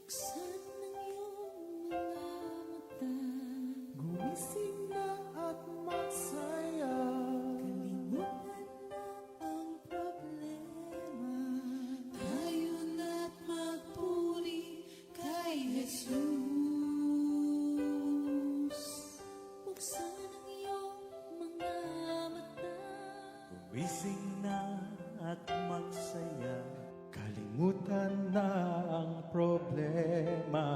Buksan ang iyong mga mata, gumising na at magsaya. Kalimutan na ang problema, tayo na't magpuri kay Jesus. Buksan ang iyong mga mata, Gumising na at magsaya, kalimutan na ang problema.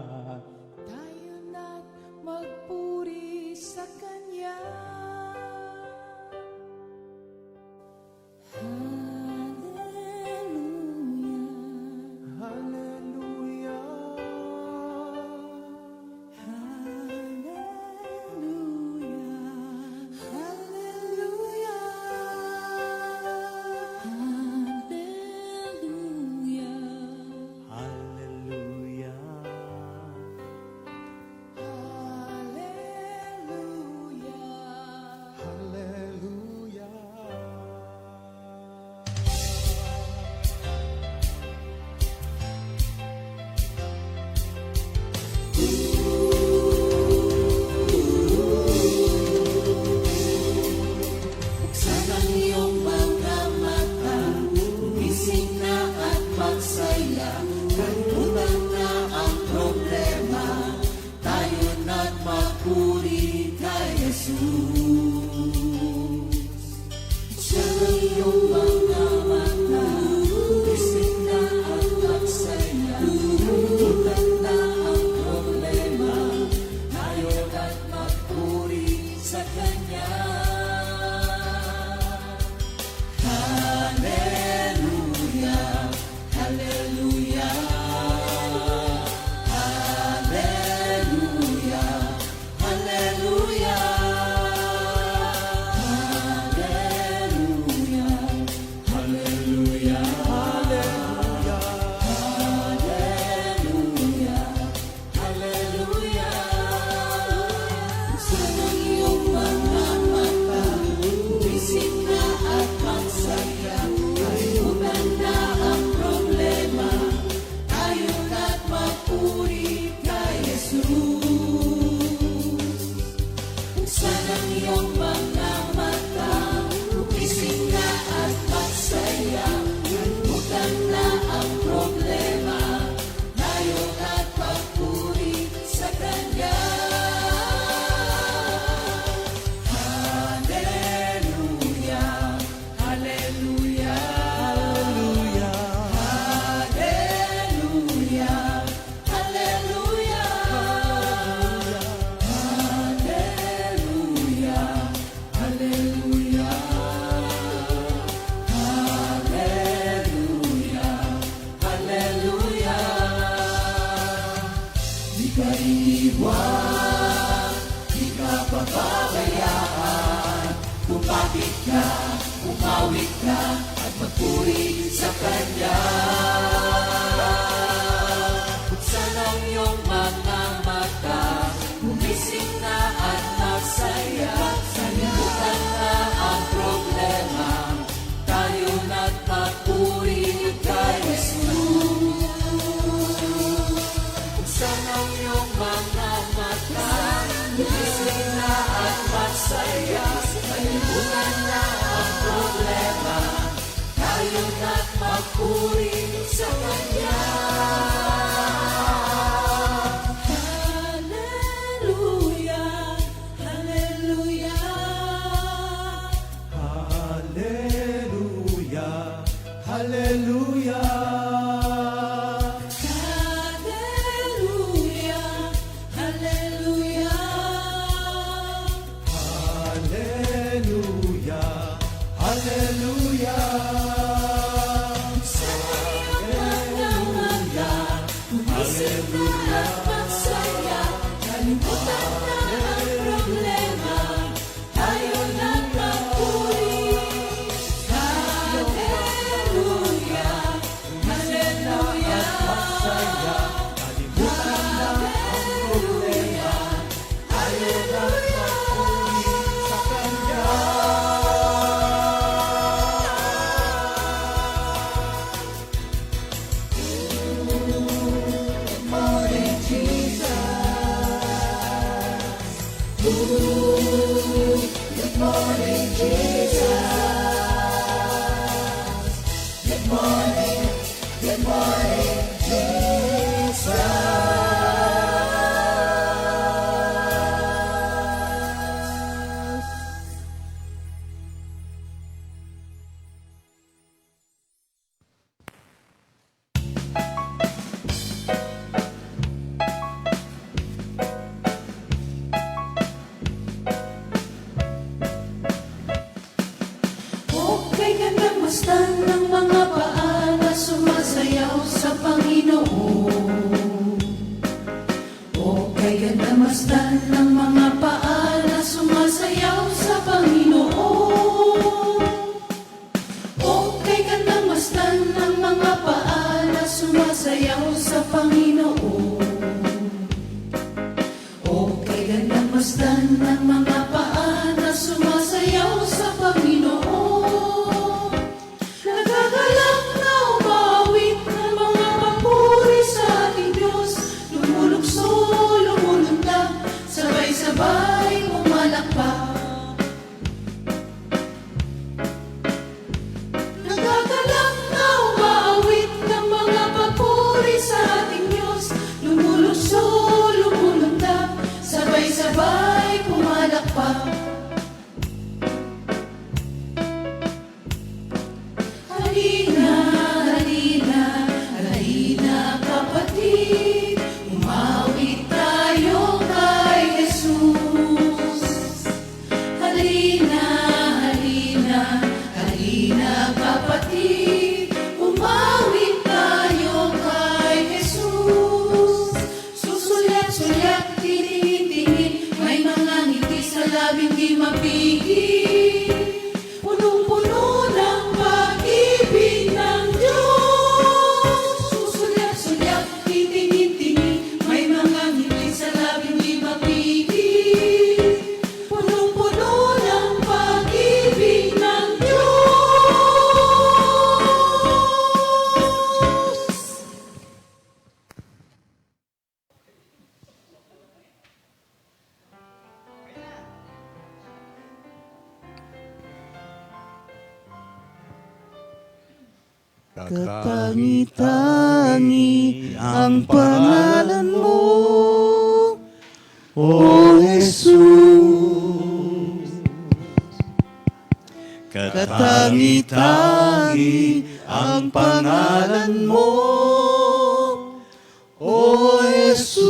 tayo na't magpuri sa Kanya. Hallelujah, Hallelujah, hallelujah, hallelujah, hallelujah, hallelujah, hallelujah. hallelujah. Buksan ang iyong mga mata, gumising na at magsaya. Kalimutan na ang problema, tayo na't magpuri kay Jesus. Buksan ang iyong mga mata, gumising na at magsaya. Kalimutan na ang problema, tayo na't magpuri sa Kanya. Hallelujah, hallelujah, hallelujah, hallelujah, hallelujah, hallelujah, hallelujah, hallelujah. Buksan ang iyong mga mata, gumising na at magsaya. Kalimutan na ang problema, tayo na't magpuri kay Jesus. Buksan ang iyong mga mata, gumising na at magsaya. Kalimutan na ang problema, tayo na't magpuri sa Kanya. Hallelujah, hallelujah, hallelujah, hallelujah, hallelujah, hallelujah, hallelujah, hallelujah. Di ka iiwan, di ka pababayaan. Kumapit ka, umawit ka, at magpuri sa Kanya. Buksan ang iyong mga mata, gumising na at magsaya. Kalimutan na ang problema, tayo na't magpuri kay Jesus. Buksan ang iyong mga mata, gumising na at magsaya. Kalimutan na ang problema, tayo na't magpuri sa Kanya. Hallelujah, hallelujah, Hallelujah, hallelujah, hallelujah, hallelujah. hallelujah, hallelujah. Sa iyong mga mata, gumising na at magsaya. Kalimutan na ang problema, tayo na't magpuri. morning, Jesus. Good morning, Jesus. Okay ka nang mastan ng mga paa na sumasayaw sa Panginoon. Okay ka nang mastan ng mga paa na sumasayaw sa Panginoon. Okay ka nang mastan ng mga paa na sumasayaw sa Panginoon. Okay ka nang masdan ng mga paa na sumasayaw sa Panginoon. Nagagalak na umawit ng mga papuri sa ating Diyos. Lumulukso, lumulundag, sabay-sabay pumalakpak. Nagagalak na umawit ng mga papuri sa ating Diyos. Lumulukso, lumulundag, sabay-sabay pumalakpak. Halina, halina, halina kapatid, umawit tayo kay Jesus. Halina, halina, halina kapatid, umawit tayo kay Jesus. Susulyat-sulyat, tingin-tingin, may mga ngiti sa labing di mapigil. Punong-puno ng pag-ibig ng Diyos. Susulyat-sulyat, titingin-tingin, may mga ngiti sa labing di mapigil. Punong-puno ng pag-ibig ng Diyos. Katangi-tangi ang pangalan mo, O Jesus. Katangi-tangi ang pangalan mo, O Jesus.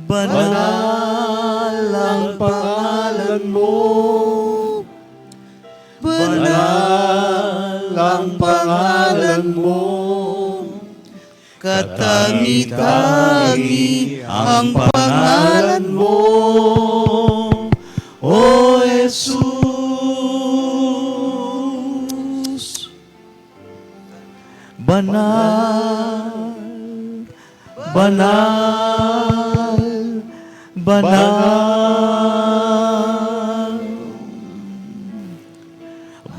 Banal ang pangalan mo, banal ang pangalan mo. Katangi-tangi ang pangalan mo, O Jesus. Banal, banal, banal.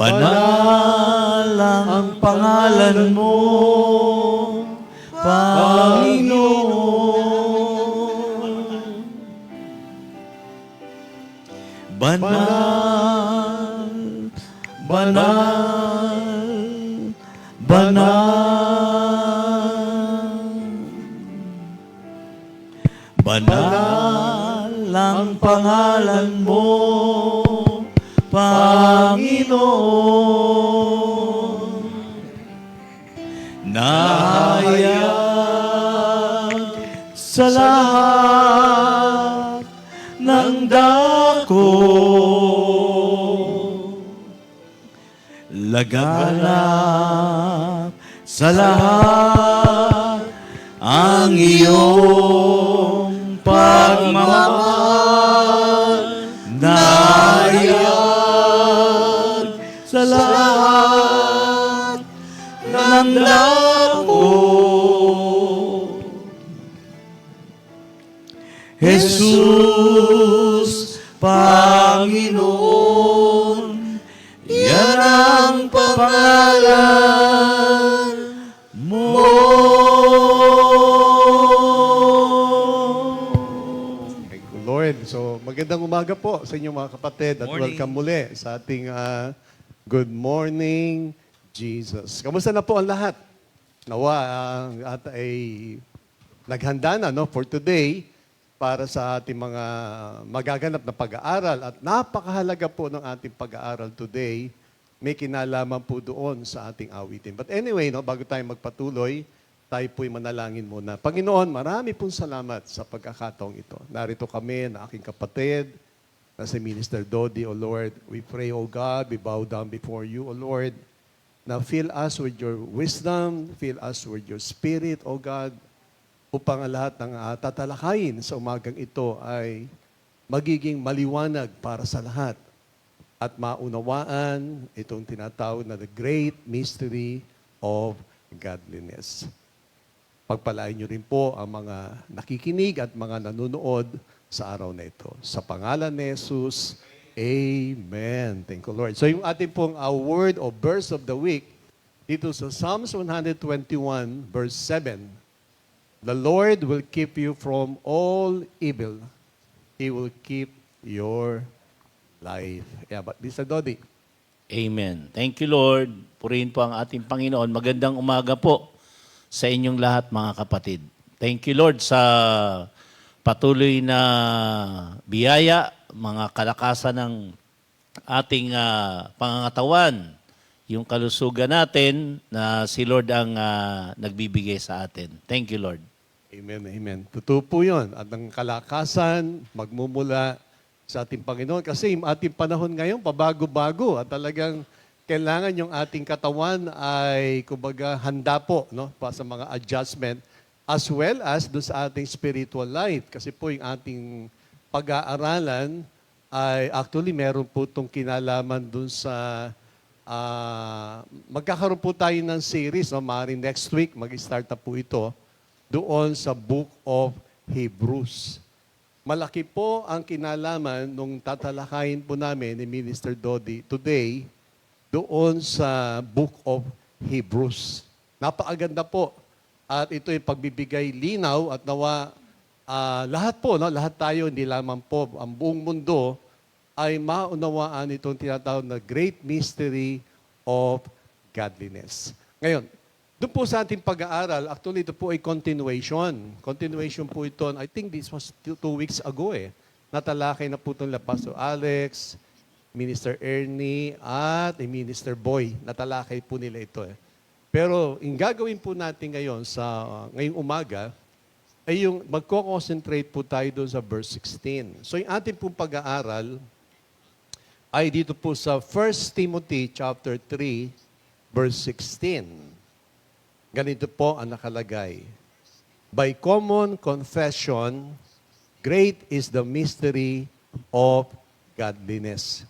Banal ang pangalan mo, Panginoon. Banal, banal, banal. Banal ang pangalan mo, Panginoon. Nahayag sa lahat ng dako, laganap sa lahat ang iyong pagmamahal. Nahayag sa lahat ng dako, Jesus, Panginoon, yan ang pangalan mo. umaga po sa inyong mga kapatid at Morning. welcome muli sa ating Good Morning, Jesus. Kamusta na po ang lahat? Nawa at ay naghanda na for today para sa ating mga magaganap na pag-aaral. At napakahalaga po ng ating pag-aaral today. May kinalaman po doon sa ating awitin. But anyway, bago tayo magpatuloy, tayo po'y manalangin muna. Panginoon, marami pong salamat sa pagkakataong ito. Narito kami na aking kapatid, na si Minister Dodi, O Lord. We pray, O God, we bow down before you, O Lord. Now fill us with your wisdom, fill us with your spirit, O God, upang ang lahat ng tatalakayin sa umagang ito ay magiging maliwanag para sa lahat at maunawaan itong tinatawag na the great mystery of godliness. Pagpalain niyo rin po ang mga nakikinig at mga nanonood sa araw na ito. Sa pangalan ni Jesus, Amen. Thank you, Lord. So yung ating pong word o verse of the week, dito sa Psalms 121, verse 7, the Lord will keep you from all evil. He will keep your life. Yeah, but Mr. Dodi. Amen. Thank you, Lord. Purihin po ang ating Panginoon. Magandang umaga po sa inyong lahat, mga kapatid. Thank you, Lord, sa patuloy na biyaya, mga kalakasan ng ating pangangatawan, yung kalusugan natin na si Lord ang nagbibigay sa atin. Thank you, Lord. Amen, amen. Totoo po yun. At ang kalakasan, magmumula sa ating Panginoon. Kasi yung ating panahon ngayon, pabago-bago. At talagang kailangan yung ating katawan ay, kumbaga, handa po pa sa mga adjustment as well as doon sa ating spiritual life. Kasi po yung ating pag-aaralan ay actually meron po itong kinalaman doon sa magkakaroon po tayo ng series. Maaaring next week, mag-start na po ito doon sa Book of Hebrews. Malaki po ang kinalaman nung tatalakayin po namin ni Minister Dodi today doon sa Book of Hebrews. Napakaganda po. At ito'y pagbibigay linaw at nawa lahat po, lahat tayo, hindi lamang po, ang buong mundo ay maunawaan itong tinatawag na great mystery of godliness. Ngayon, doon po sa ating pag-aaral, actually ito po ay continuation. Continuation po ito, I think this was 2 weeks ago Natalakay na po ito nila Pastor Alex, Minister Ernie, at Minister Boy. Natalakay po nila ito Pero yung gagawin po natin ngayon ngayong umaga, ay yung magko-concentrate po tayo doon sa verse 16. So yung ating pong pag-aaral ay dito po sa 1 Timothy chapter 3, verse 16. Ganito po ang nakalagay. By common confession, great is the mystery of godliness.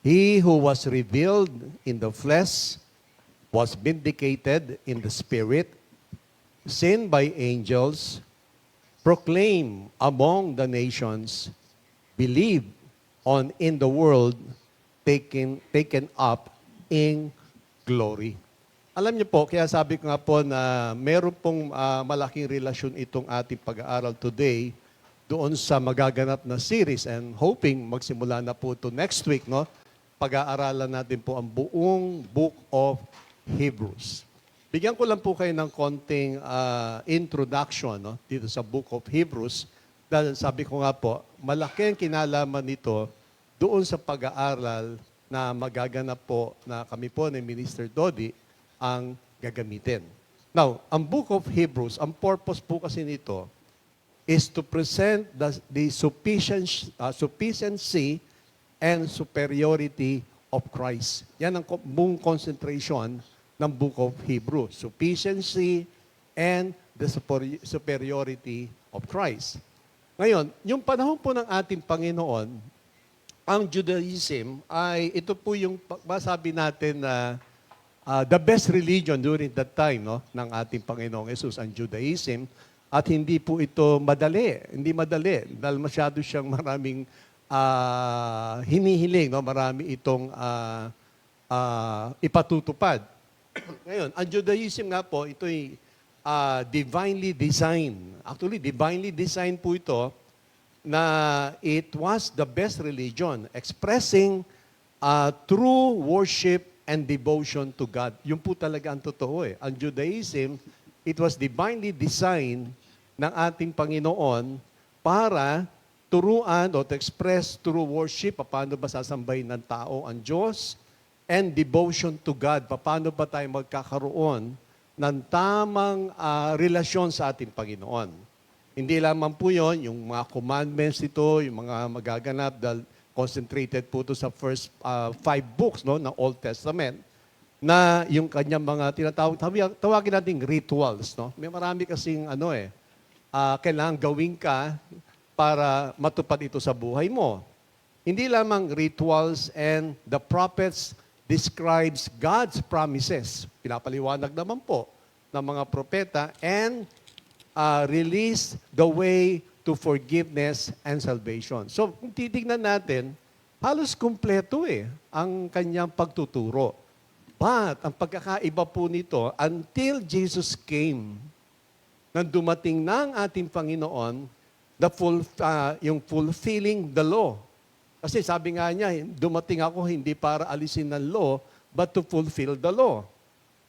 He who was revealed in the flesh was vindicated in the spirit, seen by angels, proclaimed among the nations, believed on in the world, taken up in glory. Alam niyo po, kaya sabi ko nga po na meron pong malaking relasyon itong ating pag-aaral today doon sa magaganap na series and hoping magsimula na po ito next week, pag-aaralan natin po ang buong Book of Hebrews. Bigyan ko lang po kayo ng konting introduction dito sa Book of Hebrews dahil sabi ko nga po, malaki ang kinalaman nito doon sa pag-aaral na magaganap po na kami po ni Minister Dodi ang gagamitin. Now, ang Book of Hebrews, ang purpose po kasi nito is to present the sufficiency and superiority of Christ. Yan ang buong concentration ng Book of Hebrews. Sufficiency and the superiority of Christ. Ngayon, yung panahon po ng ating Panginoon, ang Judaism ay ito po yung masabi natin na the best religion during that time ng ating Panginoong Jesus, ang Judaism. At hindi po ito madali. Hindi madali. Dahil masyado siyang maraming hinihiling. Marami itong ipatutupad. Ngayon, ang Judaism nga po, ito'y divinely designed. Actually, divinely designed po ito na it was the best religion, expressing true worship and devotion to God. Yun po talaga ang totoo eh. Ang Judaism, it was divinely designed ng ating Panginoon para turuan o to express true worship, paano ba sasambahin ng tao ang Diyos, and devotion to God, paano ba tayo magkakaroon ng tamang relasyon sa ating Panginoon. Hindi lamang po yun, yung mga commandments ito, yung mga magaganap, dahil concentrated po ito sa first 5 books no, ng Old Testament, na yung kanyang mga tawagin natin rituals. No? May marami kasing kailangan gawin ka para matupad ito sa buhay mo. Hindi lamang rituals, and the prophets describes God's promises. Pinapaliwanag naman po ng mga propeta, and release the way to forgiveness and salvation. So, kung titignan natin, halos kumpleto ang kanyang pagtuturo. But, ang pagkakaiba po nito, until Jesus came, nang dumating na ang ating Panginoon, yung fulfilling the law. Kasi sabi nga niya, dumating ako hindi para alisin ng law, but to fulfill the law.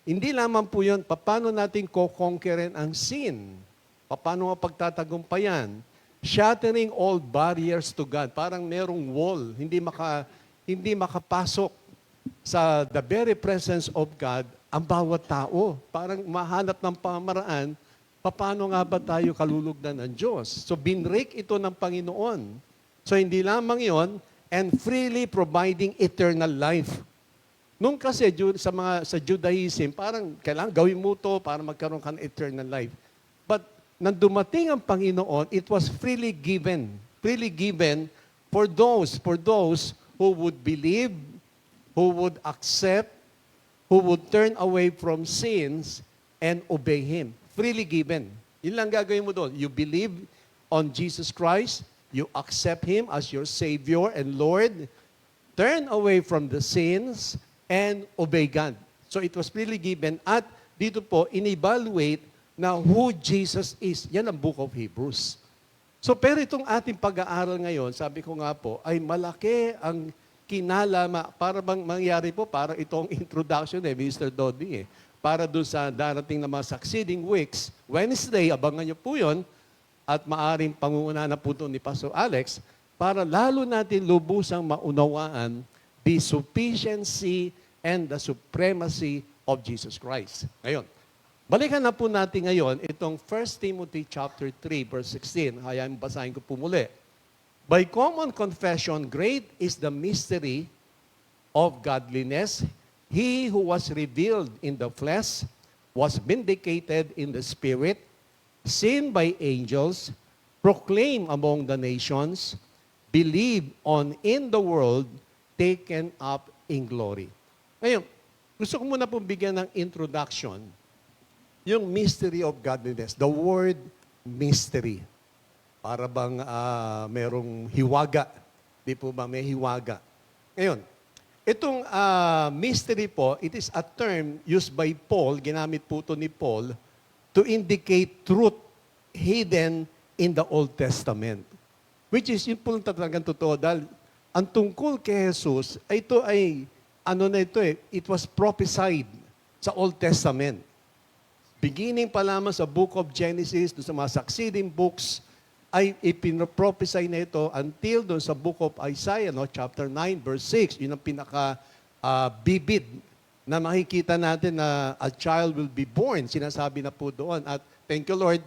Hindi lamang po yun, paano natin ko-conquerin ang sin? Paano mapagtatagumpayan? Shattering all barriers to God. Parang merong wall, hindi makapasok sa the very presence of God ang bawat tao. Parang mahanap ng pamaraan, paano nga ba tayo kalulugdan ng Diyos? So binrake ito ng Panginoon. So hindi lamang yon, and freely providing eternal life. Nung kasi sa Judaism, parang kailangan gawin mo to para magkaroon ka ng eternal life. But nang dumating ang Panginoon, it was freely given. Freely given for those who would believe, who would accept, who would turn away from sins and obey Him. Freely given. Yun lang gagawin mo doon. You believe on Jesus Christ, you accept Him as your Savior and Lord, turn away from the sins, and obey God. So it was freely given. At dito po, in-evaluate na who Jesus is. Yan ang Book of Hebrews. So pero itong ating pag-aaral ngayon, sabi ko nga po, ay malaki ang kinalama. Para bang mangyari po, para itong introduction Mr. Dodi para doon sa darating na mga succeeding weeks. Wednesday, abangan nyo po yun, at maaring pangunguna na po ni Pastor Alex, para lalo natin lubusang maunawaan the sufficiency and the supremacy of Jesus Christ. Ngayon, balikan na po natin ngayon itong 1 Timothy chapter 3, verse 16. Hayaan basahin ko po muli. By common confession, great is the mystery of godliness. He who was revealed in the flesh was vindicated in the spirit, seen by angels, proclaimed among the nations, believed on in the world, taken up in glory. Ngayon, gusto ko muna pong bigyan ng introduction, yung mystery of godliness, the word mystery. Para bang merong hiwaga. Di po ba may hiwaga? Ngayon, itong mystery po, it is a term used by Paul, ginamit po ito ni Paul, to indicate truth hidden in the Old Testament. Which is, yun po talagang totoo. Dahil ang tungkol kay Jesus, it was prophesied sa Old Testament. Beginning pa lamang sa Book of Genesis, doon sa mga succeeding books, ay ipinoprophesy na ito until doon sa Book of Isaiah, chapter 9, verse 6. Yun ang pinaka-bibid na makikita natin na a child will be born. Sinasabi na po doon. At thank you, Lord,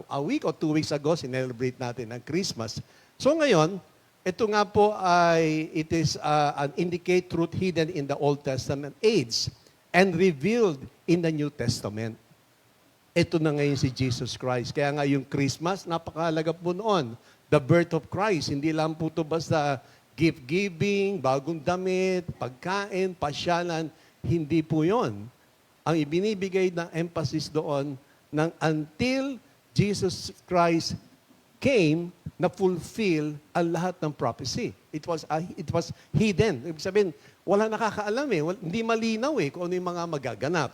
a week or 2 weeks ago, sinelebrate natin ang Christmas. So ngayon, ito nga po it is an indicate truth hidden in the Old Testament age and revealed in the New Testament. Ito na ngayon si Jesus Christ. Kaya nga yung Christmas, napakahalaga po noon. The birth of Christ. Hindi lang po ito basta gift-giving, bagong damit, pagkain, pasyalan. Hindi po yon. Ang ibinibigay ng emphasis doon ng until Jesus Christ came na fulfill ang lahat ng prophecy. It was hidden. Ibig sabihin, wala nakakaalam hindi malinaw kung ano yung mga magaganap.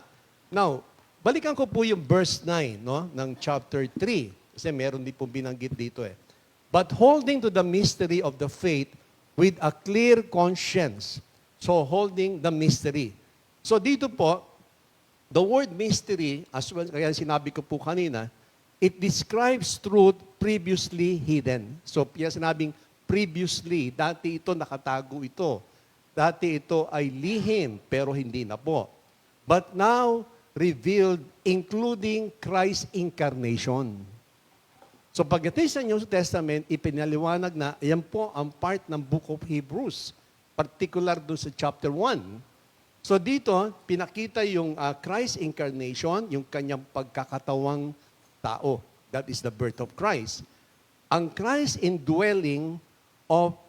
Now, balikan ko po yung verse 9 ng chapter 3. Kasi meron din po binanggit dito but holding to the mystery of the faith with a clear conscience. So, holding the mystery. So, dito po, the word mystery, as well, kaya sinabi ko po kanina, it describes truth previously hidden. So, kaya sinabing previously, dati ito nakatago ito. Dati ito ay lihim, pero hindi na po. But now, revealed, including Christ's incarnation. So pagdating sa New Testament, ipinaliwanag na, yan po ang part ng Book of Hebrews, particular doon sa chapter 1. So dito, pinakita yung Christ's incarnation, yung kanyang pagkakatawang tao. That is the birth of Christ. Ang Christ indwelling of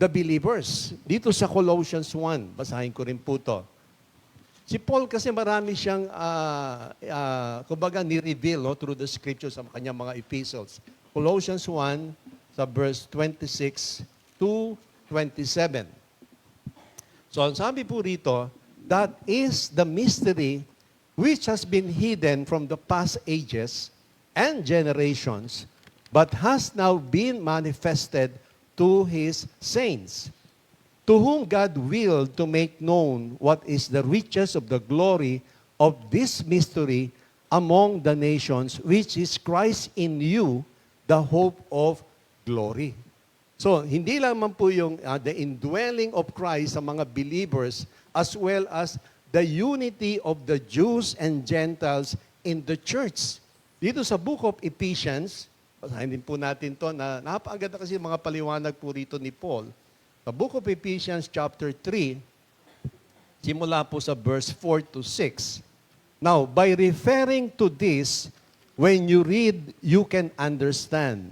the believers. Dito sa Colossians 1, basahin ko rin po to. Si Paul kasi marami siyang, kumbaga, ni-reveal through the scriptures sa kanyang mga epistles. Colossians 1, sa verse 26 to 27. So, ang sabi po rito, that is the mystery which has been hidden from the past ages and generations, but has now been manifested to His saints, to whom God willed to make known what is the riches of the glory of this mystery among the nations, which is Christ in you, the hope of glory. So, hindi lamang po yung the indwelling of Christ sa mga believers, as well as the unity of the Jews and Gentiles in the church. Dito sa book of Ephesians, basahin din po natin to, na napakaganda kasi mga paliwanag po rito ni Paul. The book of Ephesians chapter 3, simula po sa verse 4 to 6. Now, by referring to this, when you read, you can understand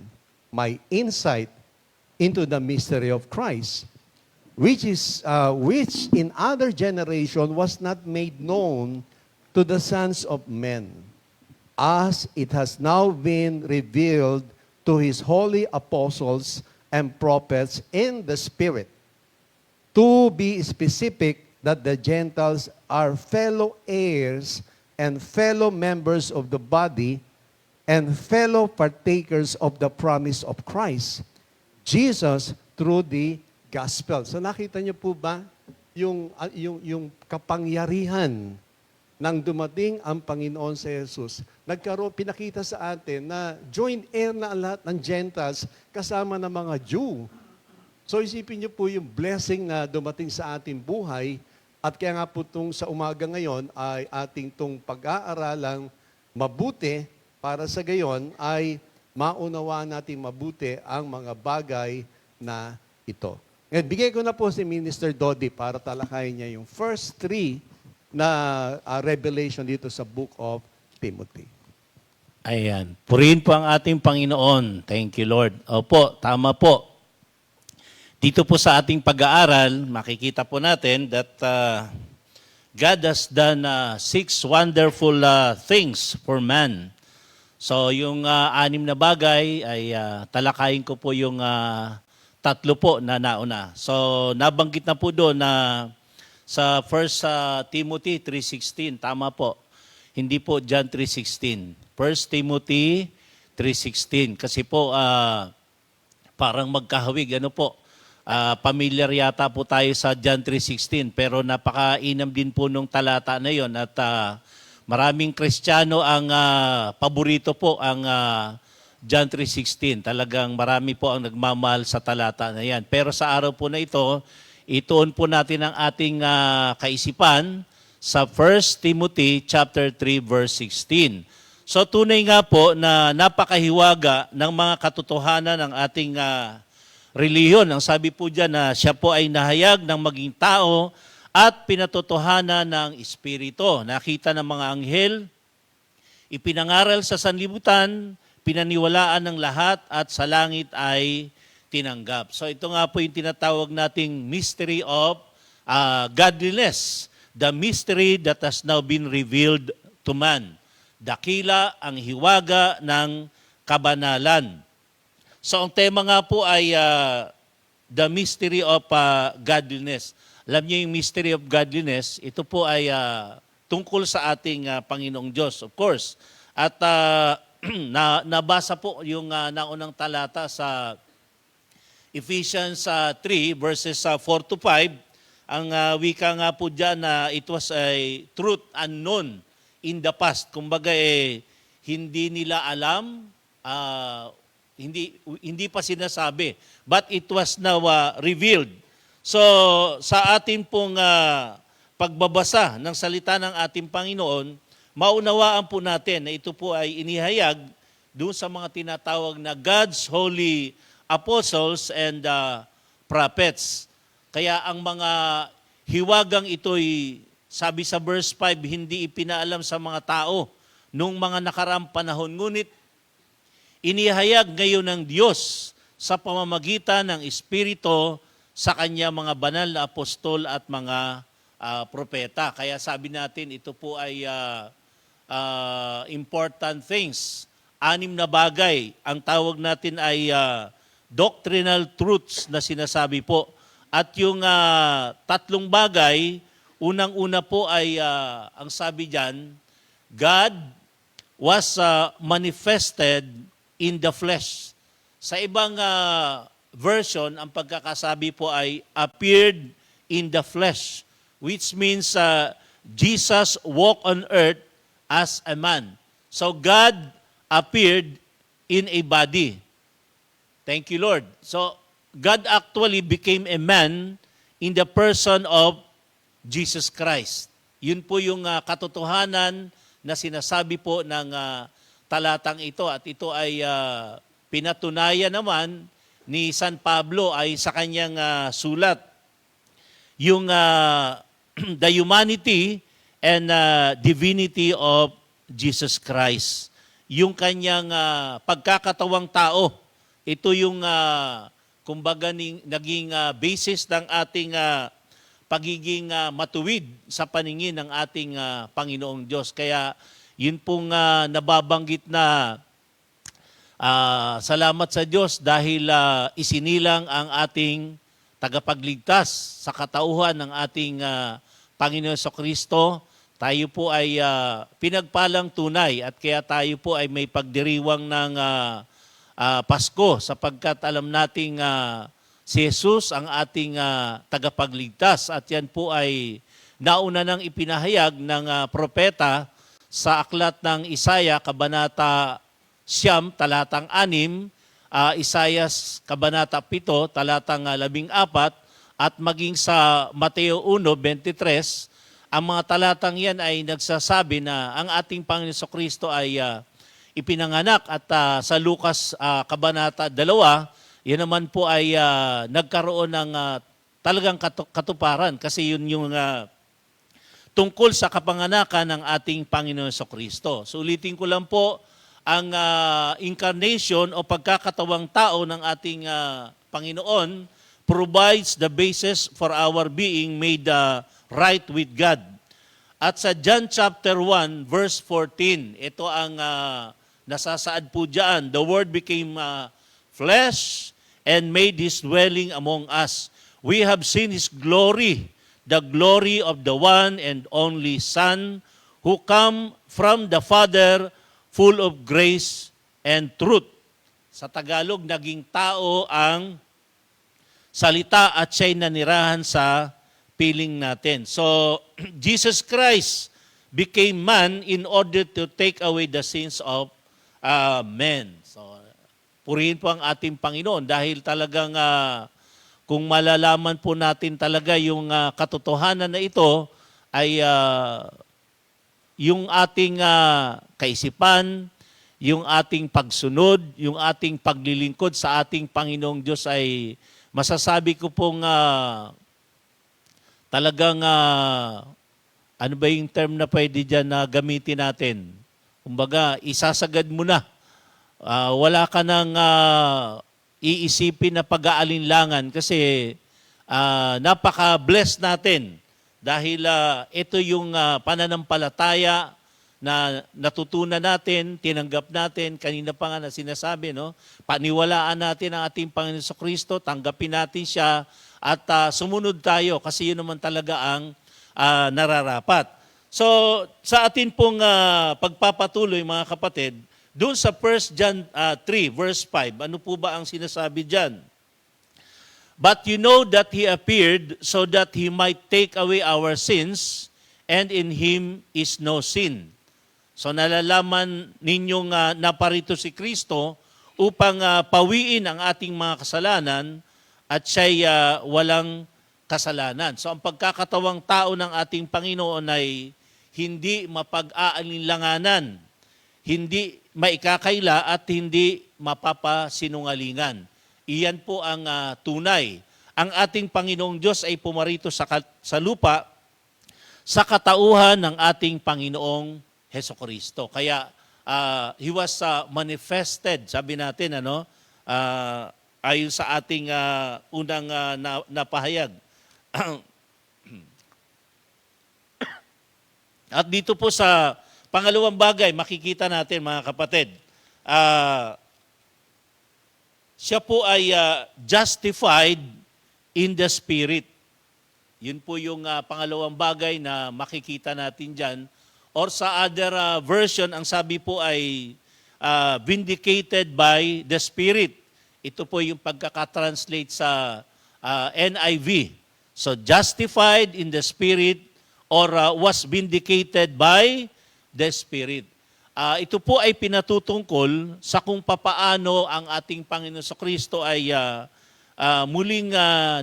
my insight into the mystery of Christ, which in other generation was not made known to the sons of men, as it has now been revealed to His holy apostles and prophets in the Spirit. To be specific, that the Gentiles are fellow heirs and fellow members of the body and fellow partakers of the promise of Christ, Jesus, through the gospel. So nakita niyo po ba yung kapangyarihan nang dumating ang Panginoon sa Jesus, pinakita sa atin na joint heir na lahat ng Gentiles kasama ng mga Jew. So isipin niyo po yung blessing na dumating sa ating buhay, at kaya nga po sa umaga ngayon ay ating tong pag-aaralang mabuti para sa gayon ay maunawa natin mabuti ang mga bagay na ito. Ngayon, bigay ko na po si Minister Dodi para talakayin niya yung first 3 na revelation dito sa Book of Timothy. Ayan. Purihin po ang ating Panginoon. Thank you, Lord. Opo, tama po. Dito po sa ating pag-aaral, makikita po natin that God has done 6 wonderful things for man. So, yung 6 na bagay ay talakayin ko po yung 3 po na nauna. So, nabanggit na po doon na sa 1 Timothy 3:16, tama po. Hindi po John 3:16. 1 Timothy 3:16. Kasi po, parang magkahawig. Ano po? Familiar yata po tayo sa John 3:16. Pero napakainam din po nung talata na yon. At maraming Kristiyano ang paborito po ang John 3:16. Talagang marami po ang nagmamahal sa talata na yan. Pero sa araw po na ito, ituon po natin ang ating kaisipan sa 1 Timothy chapter 3 verse 16. So tunay nga po na napakahiwaga ng mga katotohanan ng ating reliyon. Ang sabi po diyan na siya po ay nahayag ng maging tao at pinatotohanan ng Espiritu. Nakita ng mga anghel, ipinangaral sa sanlibutan, pinaniwalaan ng lahat at sa langit ay tinanggap. So ito nga po yung tinatawag nating mystery of godliness. The mystery that has now been revealed to man. Dakila ang hiwaga ng kabanalan. So ang tema nga po ay the mystery of godliness. Alam niyo yung mystery of godliness, ito po ay tungkol sa ating Panginoong Diyos, of course. At nabasa po yung naunang talata sa Ephesians 3 verses 4 to 5. Ang wika nga po dyan na it was a truth unknown in the past. Kumbaga hindi nila alam, hindi pa sinasabi, but it was now revealed. So sa atin pong pagbabasa ng salita ng ating Panginoon, maunawaan po natin na ito po ay inihayag doon sa mga tinatawag na God's holy apostles and prophets. Kaya ang mga hiwagang ito'y, sabi sa verse 5, hindi ipinaalam sa mga tao nung mga nakaraang panahon. Ngunit inihayag ngayon ng Diyos sa pamamagitan ng Espiritu sa Kanya mga banal na apostol at mga propeta. Kaya sabi natin, ito po ay important things. 6 na bagay. Ang tawag natin ay doctrinal truths na sinasabi po. At yung 3 bagay, unang-una po ay, ang sabi dyan, God was manifested in the flesh. Sa ibang version, ang pagkakasabi po ay appeared in the flesh, which means Jesus walked on earth as a man. So God appeared in a body. Thank you, Lord. So God actually became a man in the person of Jesus Christ. Yun po yung katotohanan na sinasabi po ng talatang ito. At ito ay pinatunayan naman ni San Pablo ay sa kanyang sulat. Yung the humanity and divinity of Jesus Christ. Yung kanyang pagkakatawang tao. Ito yung kumbaga naging basis ng ating pagiging matuwid sa paningin ng ating Panginoong Diyos. Kaya yun pong nababanggit na salamat sa Diyos dahil isinilang ang ating tagapagligtas sa katauhan ng ating Panginoon Kristo. Tayo po ay pinagpalang tunay at kaya tayo po ay may pagdiriwang ng Pasko sapagkat alam nating si Jesus ang ating tagapagligtas at yan po ay nauna nang ipinahayag ng propeta sa aklat ng Isaiah, Kabanata 9, talatang 6, Isaias, Kabanata 7, talatang 14, at maging sa Mateo 1:23, ang mga talatang yan ay nagsasabi na ang ating Panginoon Kristo ay ipinanganak at sa Lucas Kabanata 2, yan naman po ay nagkaroon ng talagang katuparan kasi yun yung tungkol sa kapanganakan ng ating Panginoon Kristo. So ulitin ko lang po, ang incarnation o pagkakatawang tao ng ating Panginoon provides the basis for our being made right with God. At sa John chapter 1 verse 14, ito ang nasasaad po diyan. The Word became flesh and made His dwelling among us. We have seen His glory, the glory of the one and only Son, who come from the Father, full of grace and truth. Sa Tagalog, naging tao ang salita at siya'y nanirahan sa piling natin. So, Jesus Christ became man in order to take away the sins of men. So, purihin po ang ating Panginoon dahil talagang kung malalaman po natin talaga yung katotohanan na ito ay yung ating kaisipan, yung ating pagsunod, yung ating paglilingkod sa ating Panginoong Diyos ay masasabi ko pong talagang ano ba yung term na pwede dyan na gamitin natin? Kumbaga, isasagad mo na. Wala ka nang iisipin na pag-aalinlangan kasi napaka-blessed natin dahil ito yung pananampalataya na natutunan natin, tinanggap natin, kanina pa nga na sinasabi, no? Paniwalaan natin ang ating Panginoon Kristo, tanggapin natin siya at sumunod tayo kasi yun naman talaga ang nararapat. So sa atin pong pagpapatuloy mga kapatid, Doon sa 1 John 3 verse 5, ano po ba ang sinasabi diyan? But you know that He appeared so that He might take away our sins, and in Him is no sin. So nalalaman ninyong naparito si Kristo upang pawiin ang ating mga kasalanan at siya'y walang kasalanan. So ang pagkakatawang tao ng ating Panginoon ay hindi mapag-aalinlanganan, hindi maikakaila at hindi mapapasinungalingan. Iyan po ang tunay. Ang ating Panginoong Diyos ay pumarito sa lupa sa katauhan ng ating Panginoong Hesukristo. Kaya He was manifested, sabi natin, ayon sa ating unang napahayag. At dito po sa pangalawang bagay, makikita natin mga kapatid, siya po ay justified in the Spirit. Yun po yung pangalawang bagay na makikita natin dyan. Or sa other version, ang sabi po ay vindicated by the Spirit. Ito po yung pagkakatranslate sa NIV. So justified in the Spirit or was vindicated by the Spirit. Ito po ay pinatutungkol sa kung papaano ang ating Panginoon sa Kristo ay muling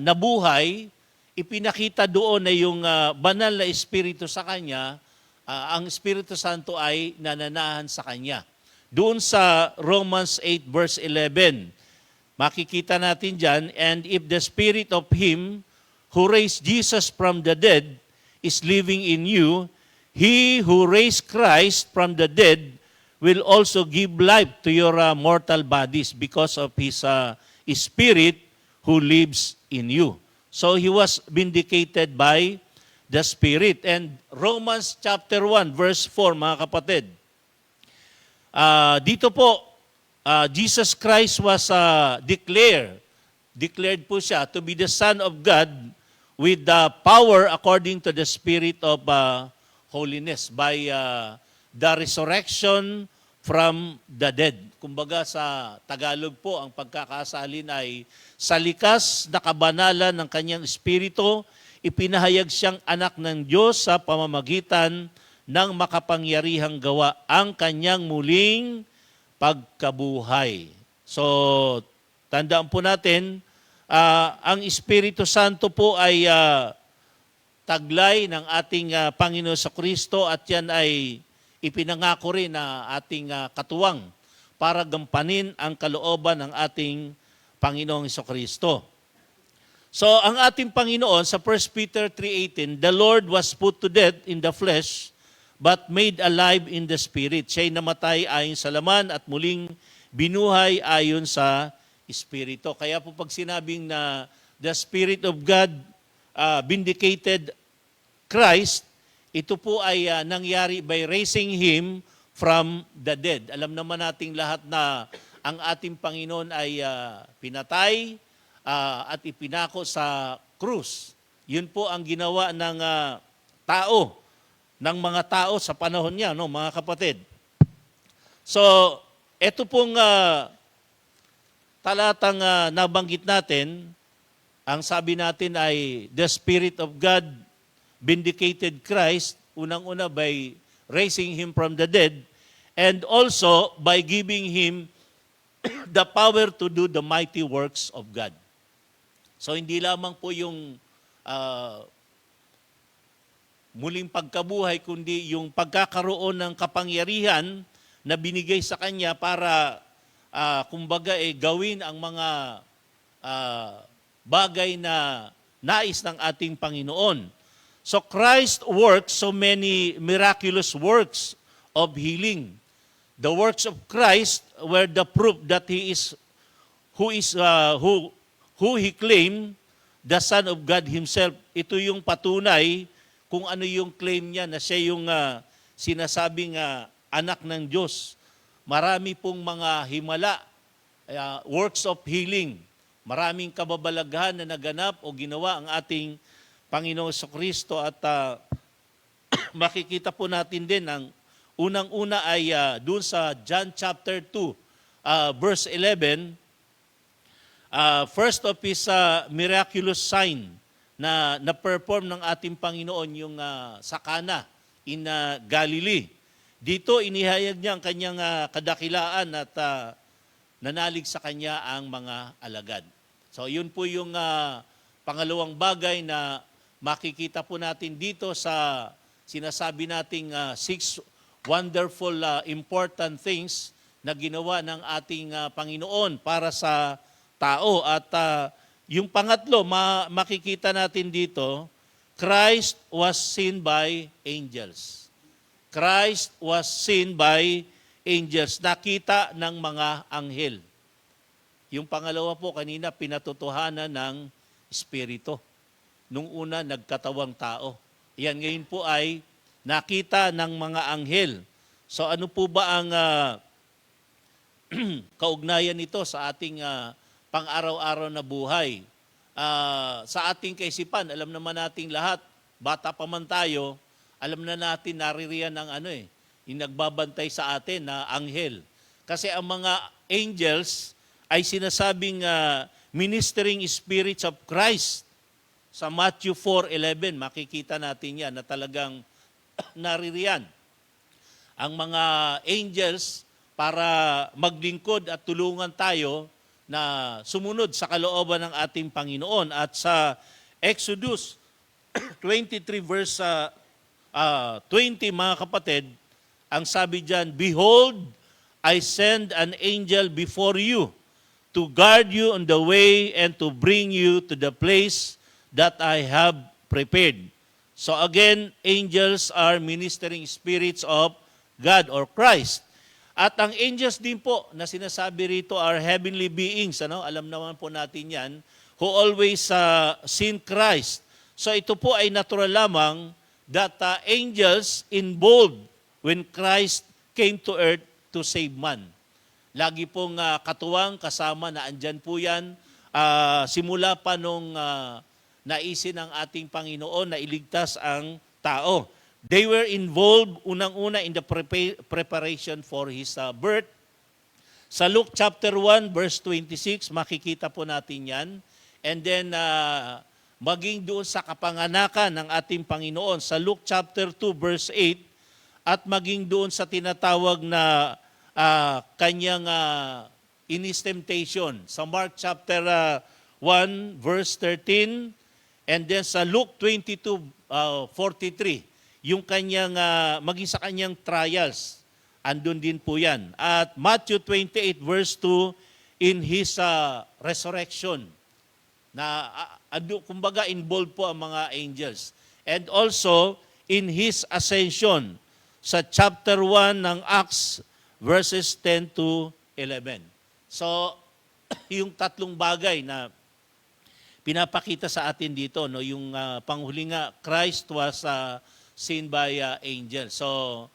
nabuhay. Ipinakita doon na yung banal na Espiritu sa Kanya, ang Espiritu Santo ay nananahan sa Kanya. Doon sa Romans 8 verse 11, makikita natin dyan, and if the Spirit of Him who raised Jesus from the dead is living in you, He who raised Christ from the dead will also give life to your mortal bodies because of His Spirit who lives in you. So He was vindicated by the Spirit. And Romans chapter 1 verse 4, mga kapatid, dito po, Jesus Christ was declared po siya to be the Son of God with the power according to the Spirit of holiness by the resurrection from the dead. Kumbaga sa Tagalog po, ang pagkakasalin ay sa likas na kabanalan ng kanyang Espiritu, ipinahayag siyang anak ng Diyos sa pamamagitan ng makapangyarihang gawa ang kanyang muling pagkabuhay. So, tandaan po natin, ang Espiritu Santo po ay taglay ng ating Panginoon sa Kristo at yan ay ipinangako rin na ating katuwang para gampanin ang kalooban ng ating Panginoong Kristo. So ang ating Panginoon sa 1 Peter 3:18, the Lord was put to death in the flesh but made alive in the Spirit. Siya'y namatay ayon sa laman at muling binuhay ayon sa Espiritu. Kaya po pag sinabing na the Spirit of God vindicated Christ, ito po ay nangyari by raising Him from the dead. Alam naman nating lahat na ang ating Panginoon ay pinatay at ipinako sa krus. Yun po ang ginawa ng mga tao sa panahon niya, no, mga kapatid. So, ito pong talatang nabanggit natin, ang sabi natin ay the Spirit of God vindicated Christ, unang-una by raising Him from the dead, and also by giving Him the power to do the mighty works of God. So hindi lamang po yung muling pagkabuhay, kundi yung pagkakaroon ng kapangyarihan na binigay sa Kanya para kumbaga gawin ang mga bagay na nais ng ating Panginoon. So Christ worked so many miraculous works of healing. The works of Christ were the proof that He is who He claimed, the Son of God Himself. Ito yung patunay kung ano yung claim niya na siya yung sinasabing anak ng Diyos. Marami pong mga himala, works of healing. Maraming kababalaghan na naganap o ginawa ang ating Panginoon Kristo at makikita po natin din ang Unang-una ay doon sa John chapter 2, verse 11, first of his miraculous sign na perform ng ating Panginoon yung sa Cana in Galilee. Dito inihayag niya ang kanyang kadakilaan at nanalig sa kanya ang mga alagad. So yun po yung pangalawang bagay na makikita po natin dito sa sinasabi nating 6 wonderful important things na ginawa ng ating Panginoon para sa tao. At yung pangatlo, makikita natin dito, Christ was seen by angels. Christ was seen by angels. Nakita ng mga anghel. Yung pangalawa po kanina, pinatotohanan ng Espiritu. Nung una, nagkatawang tao. Yan ngayon po ay nakita ng mga anghel. So ano po ba ang kaugnayan nito sa ating pang-araw-araw na buhay? Sa ating kaisipan, alam naman nating lahat, bata pa man tayo, alam na natin naririyan ng yung nagbabantay sa atin na anghel. Kasi ang mga angels ay sinasabing ministering spirits of Christ. Sa Matthew 4:11, makikita natin yan na talagang naririyan ang mga angels para maglingkod at tulungan tayo na sumunod sa kalooban ng ating Panginoon. At sa Exodus 23 verse 20, mga kapatid, ang sabi diyan, "Behold, I send an angel before you to guard you on the way and to bring you to the place that I have prepared." So again, angels are ministering spirits of God or Christ. At ang angels din po na sinasabi rito are heavenly beings. Alam naman po natin yan, who always seen Christ. So ito po ay natural lamang that angels involved when Christ came to earth to save man. Lagi pong katuwang kasama na andyan po yan simula pa nung naisin ng ating Panginoon na iligtas ang tao. They were involved unang-una in the preparation for His birth. Sa Luke chapter 1 verse 26, makikita po natin yan. And then maging doon sa kapanganakan ng ating Panginoon sa Luke chapter 2 verse 8 at maging doon sa tinatawag na kanyang in His temptation sa Mark chapter 1 verse 13. And then sa Luke 22:43, yung kanyang, maging sa kanyang trials, andun din po yan. At Matthew 28 verse 2, in His resurrection, na kumbaga involved po ang mga angels. And also, in His ascension, sa chapter 1 ng Acts, verses 10 to 11. So, yung tatlong bagay na pinapakita sa atin dito, yung panghuli nga, Christ was seen by angels. So,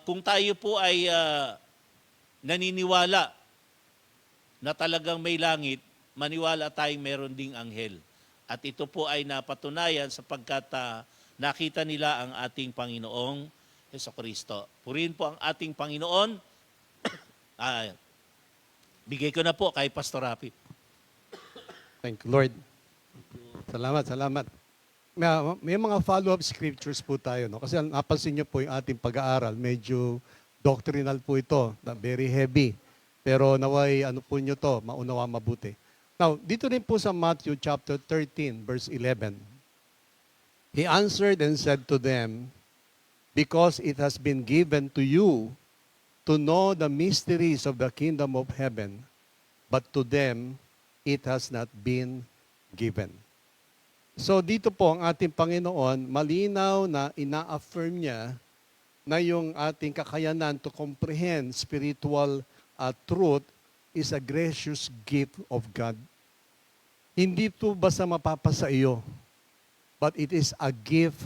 kung tayo po ay naniniwala na talagang may langit, maniwala tayong meron ding anghel. At ito po ay napatunayan sapagkat nakita nila ang ating Panginoong Jesucristo. Purihin po ang ating Panginoon. Bigay ko na po kay Pastor Rafi. Thank you, Lord. Salamat. May mga follow-up scriptures po tayo. Kasi napansin niyo po yung ating pag-aaral, medyo doctrinal po ito, very heavy. Pero naway, po niyo to, maunawa mabuti. Now, dito rin po sa Matthew chapter 13, verse 11. He answered and said to them, "Because it has been given to you to know the mysteries of the kingdom of heaven, but to them it has not been given." So dito po ang ating Panginoon, malinaw na ina-affirm niya na yung ating kakayanan to comprehend spiritual truth is a gracious gift of God. Hindi ito basta mapapasa iyo, but it is a gift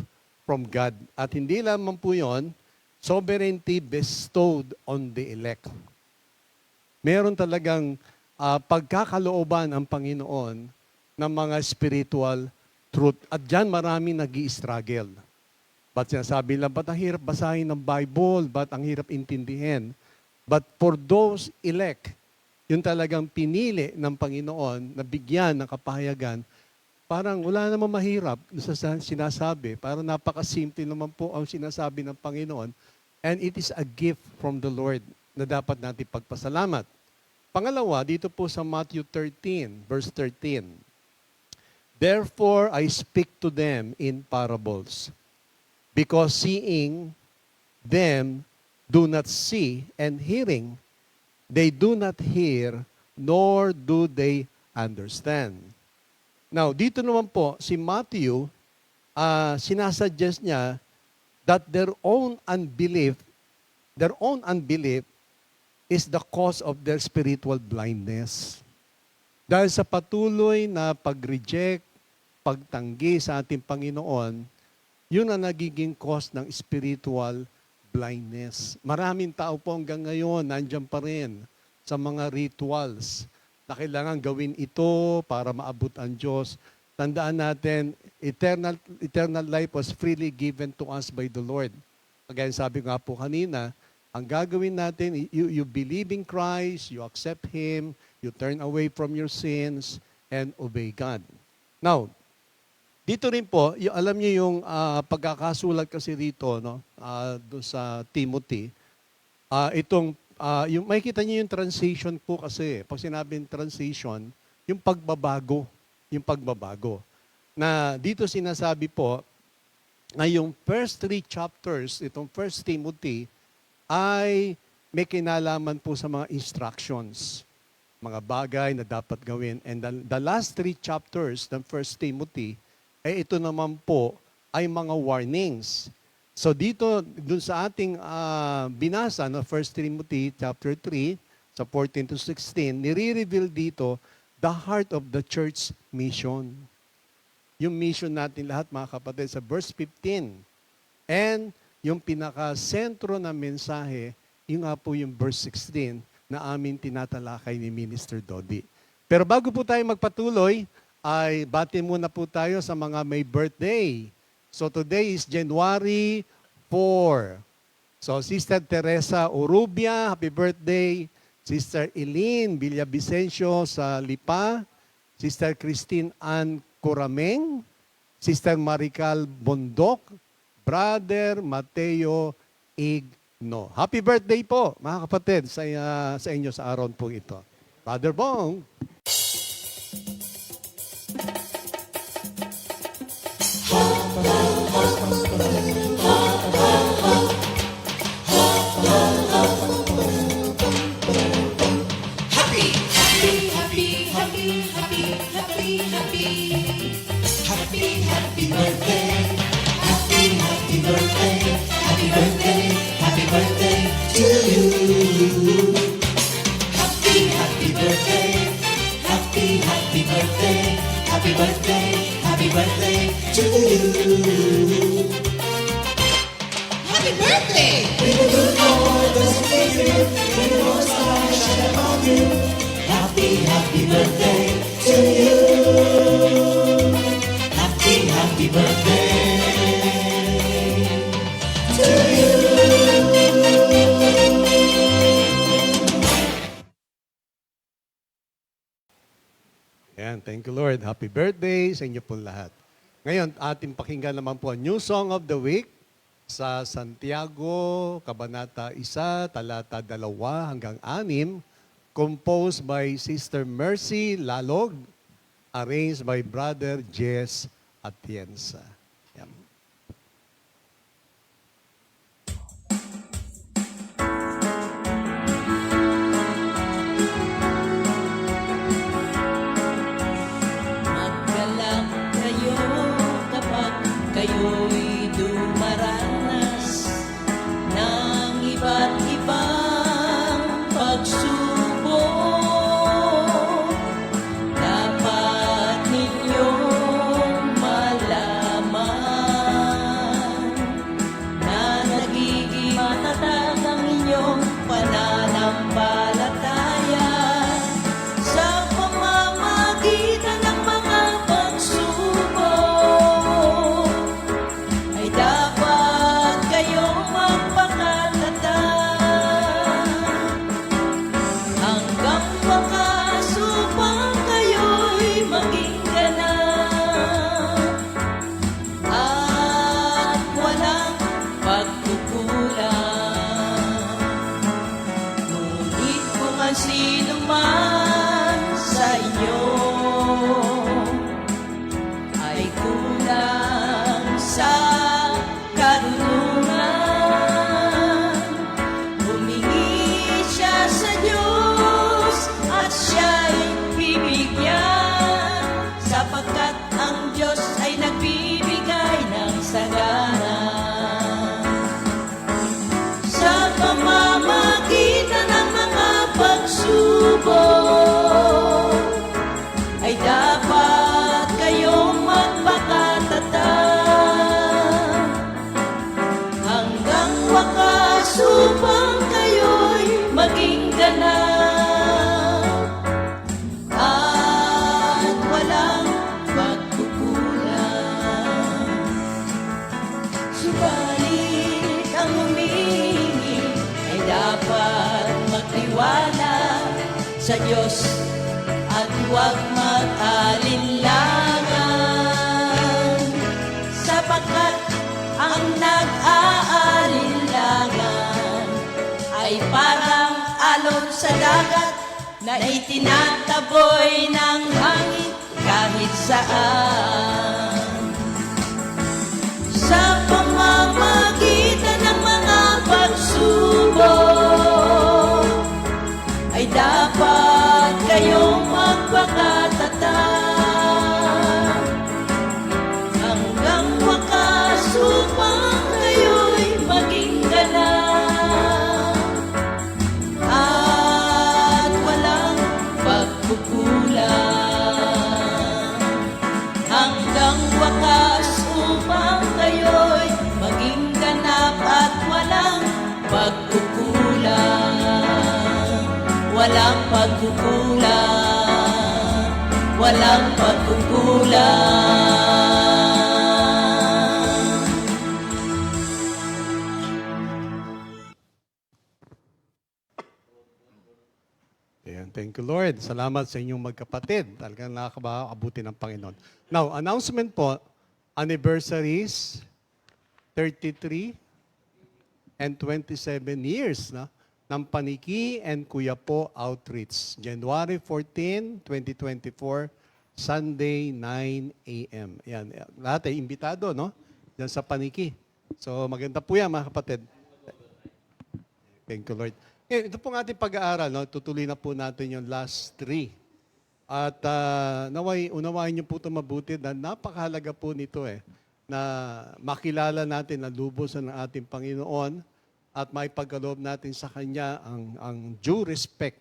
from God. At hindi lamang po yun, sovereignty bestowed on the elect. Meron talagang pagkakalooban ang Panginoon ng mga spiritual truth. At dyan marami nag-i-struggle. Ba't sinasabi lang, ba't ang hirap basahin ng Bible? Ba't ang hirap intindihin? But for those elect, yung talagang pinili ng Panginoon na bigyan ng kapahayagan, parang wala namang mahirap sa sinasabi. Parang napakasimple naman po ang sinasabi ng Panginoon. And it is a gift from the Lord na dapat natin pagpasalamat. Pangalawa, dito po sa Matthew 13, verse 13. Therefore, I speak to them in parables, because seeing them do not see, and hearing they do not hear, nor do they understand. Now, dito naman po, si Matthew, sinasuggest niya that their own unbelief is the cause of their spiritual blindness. Dahil sa patuloy na pag-reject, pagtanggi sa ating Panginoon, yun ang nagiging cause ng spiritual blindness. Maraming tao po hanggang ngayon, nandyan pa rin sa mga rituals na kailangan gawin ito para maabot ang Diyos. Tandaan natin, eternal life was freely given to us by the Lord. Kagaya sabi nga po kanina, ang gagawin natin, you believe in Christ, you accept Him, you turn away from your sins, and obey God. Now, dito rin po, alam niyo yung pagkakasulat kasi rito, no? Doon sa Timothy, yung makikita niyo yung transition po kasi, pag sinabing transition, yung pagbabago. Na dito sinasabi po, na yung first 3 chapters, itong 1 Timothy, ay may kinalaman po sa mga instructions, mga bagay na dapat gawin. And the last 3 chapters ng 1 Timothy, ito naman po ay mga warnings. So dito, dun sa ating binasa na 1 Timothy chapter 3, sa 14 to 16, nire-reveal dito the heart of the church mission. Yung mission natin lahat, mga kapatid, sa verse 15. And yung pinaka-sentro na mensahe, yung nga po yung verse 16 na aming tinatalakay ni Minister Dodi. Pero bago po tayo magpatuloy, ay bati muna po tayo sa mga may birthday. So today is January 4. So Sister Teresa Urubia, happy birthday. Sister Eileen Villavicencio sa Lipa. Sister Christine Ann Corameng. Sister Marical Bondok. Brother Mateo Igno. Happy birthday po, mga kapatid, sa inyo sa araw po ito. Brother Bong. Happy, happy, happy, happy, happy, happy, happy. Happy, happy birthday. Happy, happy birthday. Happy birthday. Happy birthday to you. Happy, happy birthday. Happy, happy birthday. Happy birthday. Happy birthday to you. Happy birthday! May the good Lord bless you, may the Lord's light shine upon you. Happy, happy birthday to you. Happy, happy birthday to you. Ayan, thank you Lord. Happy birthday sa inyo po lahat. Ngayon, ating pakinggan naman po ang New Song of the Week sa Santiago, Kabanata 1, talata 2 hanggang 6, composed by Sister Mercy Lalog, arranged by Brother Jess Atienza. Yan. Maggalak kayo kapag kayo'y dumaranas ng iba't ibang pagsubok. Dapat ninyong malaman wakas upang kayo'y maging ganap at walang pagkukulang. Subalit ang humingi ay dapat magtiwala sa Diyos at huwag mag-alinlangan, sapagkat ang nag-aalinlangan ay parang alon sa dagat na itinataboy ng hangin kahit saan. Sa pamamagitan ng mga pagsubok ay dapat kayong magpakatatag hanggang wakas upang kayo'y maging ganap at walang pagkukulang. Hanggang wakas upang kayo'y maging ganap at walang pagkukulang. Walang pagkukulang, walang pagkukulang. Ayan, thank you, Lord. Salamat sa inyong magkapatid. Talagang nakakaabuti ng Panginoon. Now, announcement po, anniversaries, 33 and 27 years ng Paniki and Kuya Po Outreach. January 14, 2024, Sunday, 9 a.m. Yan, lahat ay imbitado, no? Diyan sa Paniki. So, maganda po yan, mga kapatid. Thank you, Lord. Ito pong ating pag-aaral, no? Tutuloy na po natin yung last 3. At naway, unawain niyo po ito mabuti na napakahalaga po nito na makilala natin na lubusan ng ating Panginoon at may pagkaloob natin sa Kanya ang due respect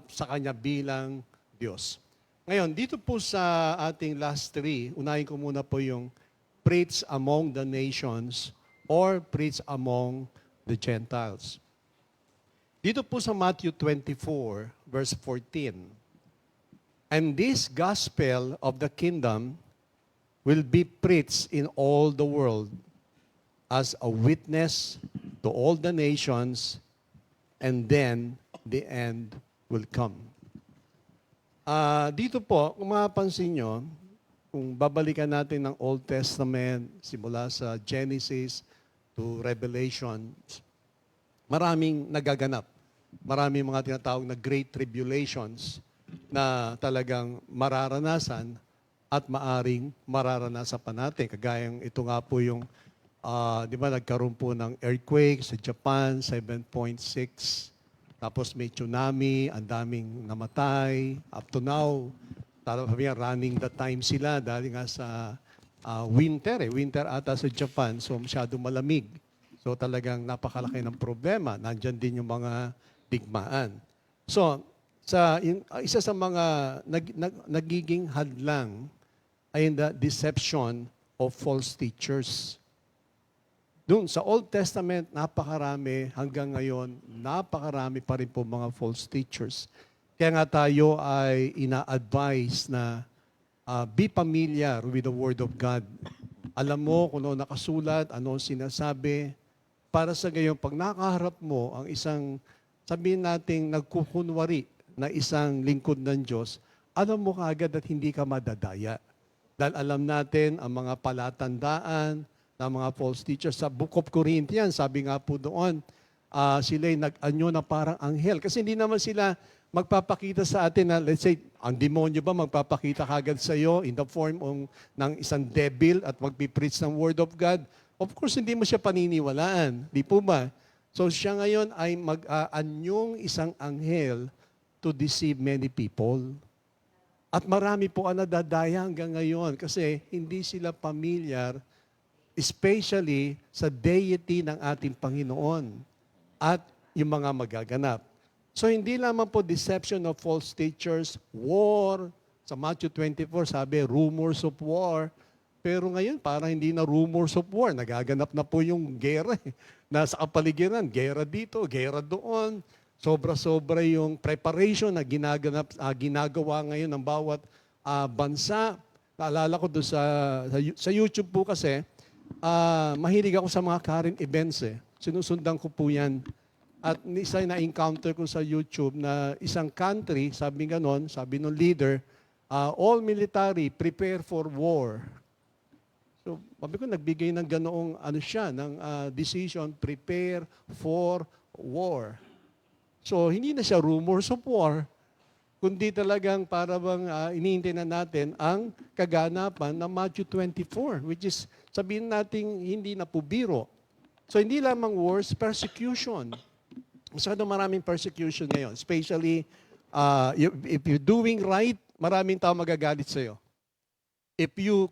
sa Kanya bilang Diyos. Ngayon, dito po sa ating last 3, unahin ko muna po yung preach among the nations or preach among the Gentiles. Dito po sa Matthew 24, verse 14, "And this gospel of the kingdom will be preached in all the world as a witness to all the nations, and then the end will come." Dito po, kung mapapansin nyo, kung babalikan natin ng Old Testament, simula sa Genesis to Revelation, maraming nagaganap. Maraming mga tinatawag na Great Tribulations na talagang mararanasan at maaring mararanasan pa natin. Kagayang ito nga po yung di ba nagkaroon po ng earthquake sa Japan, 7.6. Tapos may tsunami, ang daming namatay. Up to now, running the time sila dahil nga sa winter. Winter ata sa Japan, so masyado malamig. So talagang napakalaki ng problema. Nandyan din yung mga digmaan. So, isa sa mga nagiging hadlang ay the deception of false teachers. Doon sa Old Testament, napakarami. Hanggang ngayon, napakarami pa rin po mga false teachers. Kaya nga tayo ay ina-advise na be familiar with the Word of God. Alam mo kung ano nakasulat, ano sinasabi. Para sa gayon, pag nakaharap mo ang isang, sabihin nating nagkukunwari na isang lingkod ng Diyos, alam mo kaagad at hindi ka madadaya. Dahil alam natin ang mga palatandaan, ng mga false teachers. Sa Book of Corinthians, sabi nga po doon, sila'y nag-anyo na parang anghel. Kasi hindi naman sila magpapakita sa atin na, let's say, ang demonyo ba magpapakita kagad sa iyo in the form ng isang devil at magpipreach ng Word of God? Of course, hindi mo siya paniniwalaan. Di po ba? So siya ngayon ay mag-anyong isang anghel to deceive many people. At marami po ang nadadaya hanggang ngayon kasi hindi sila familiar especially sa deity ng ating Panginoon at yung mga magaganap. So hindi lamang po deception of false teachers, war, sa Matthew 24 sabi, rumors of war, Pero ngayon, parang hindi na rumors of war. Nagaganap na po yung gera. Nasa kapaligiran, gera dito, gera doon. Sobra-sobra yung preparation na ginagawa ngayon ng bawat bansa. Naalala ko doon sa YouTube po kasi, mahilig ako sa mga current events eh. Sinusundan ko po yan. At isa na-encounter ko sa YouTube na isang country, sabi ganon, sabi ng leader, all military, prepare for war. So, sabi ko, nagbigay ng ganoong ng decision, prepare for war. So, hindi na siya rumors of war, kundi talagang para bang iniintay na natin ang kaganapan ng Matthew 24, which is, sabihin natin, hindi na po biro. So, hindi lamang wars, persecution. Masyado maraming persecution ngayon, especially if you're doing right, maraming tao magagalit sa'yo. If you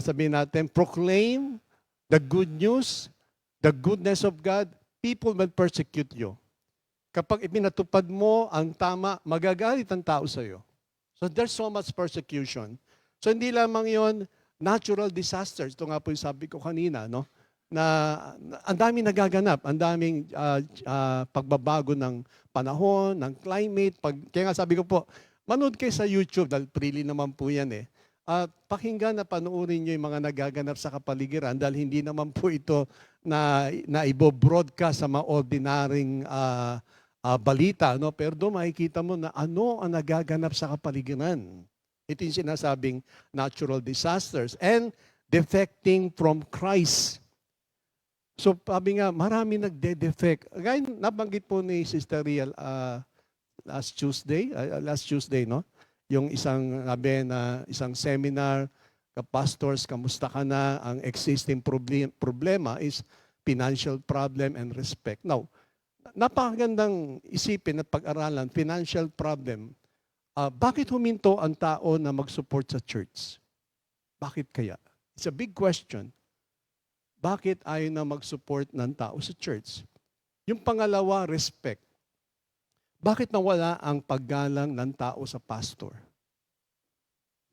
sabihin natin, proclaim the good news, the goodness of God, people will persecute you. Kapag ipinatupad mo ang tama, magagalit ang tao sa iyo. So there's so much persecution. So hindi lamang yon natural disasters. Ito nga po yung sabi ko kanina, no? Na ang daming nagaganap, ang daming pagbabago ng panahon, ng climate. Kaya nga sabi ko po, manood kayo sa YouTube, dahil freely naman po yan eh. At pakinggan na panoorin nyo yung mga nagaganap sa kapaligiran dahil hindi naman po ito na ibo-broadcast sa mga ordinaryong balita. No? Pero doon makikita mo na ano ang nagaganap sa kapaligiran. Ito yung sinasabing natural disasters and defecting from Christ. So sabi nga, marami nagde-defect. Gaya nabanggit po ni Sister Riel last Tuesday, no? Yung isang seminar, pastors, kamusta ka na? Ang existing problema is financial problem and respect. Now, napakagandang isipin at pag-aralan, financial problem. Bakit huminto ang tao na mag-support sa church? Bakit kaya? It's a big question. Bakit ayaw na mag-support ng tao sa church? Yung pangalawa, respect. Bakit nawala ang paggalang ng tao sa pastor?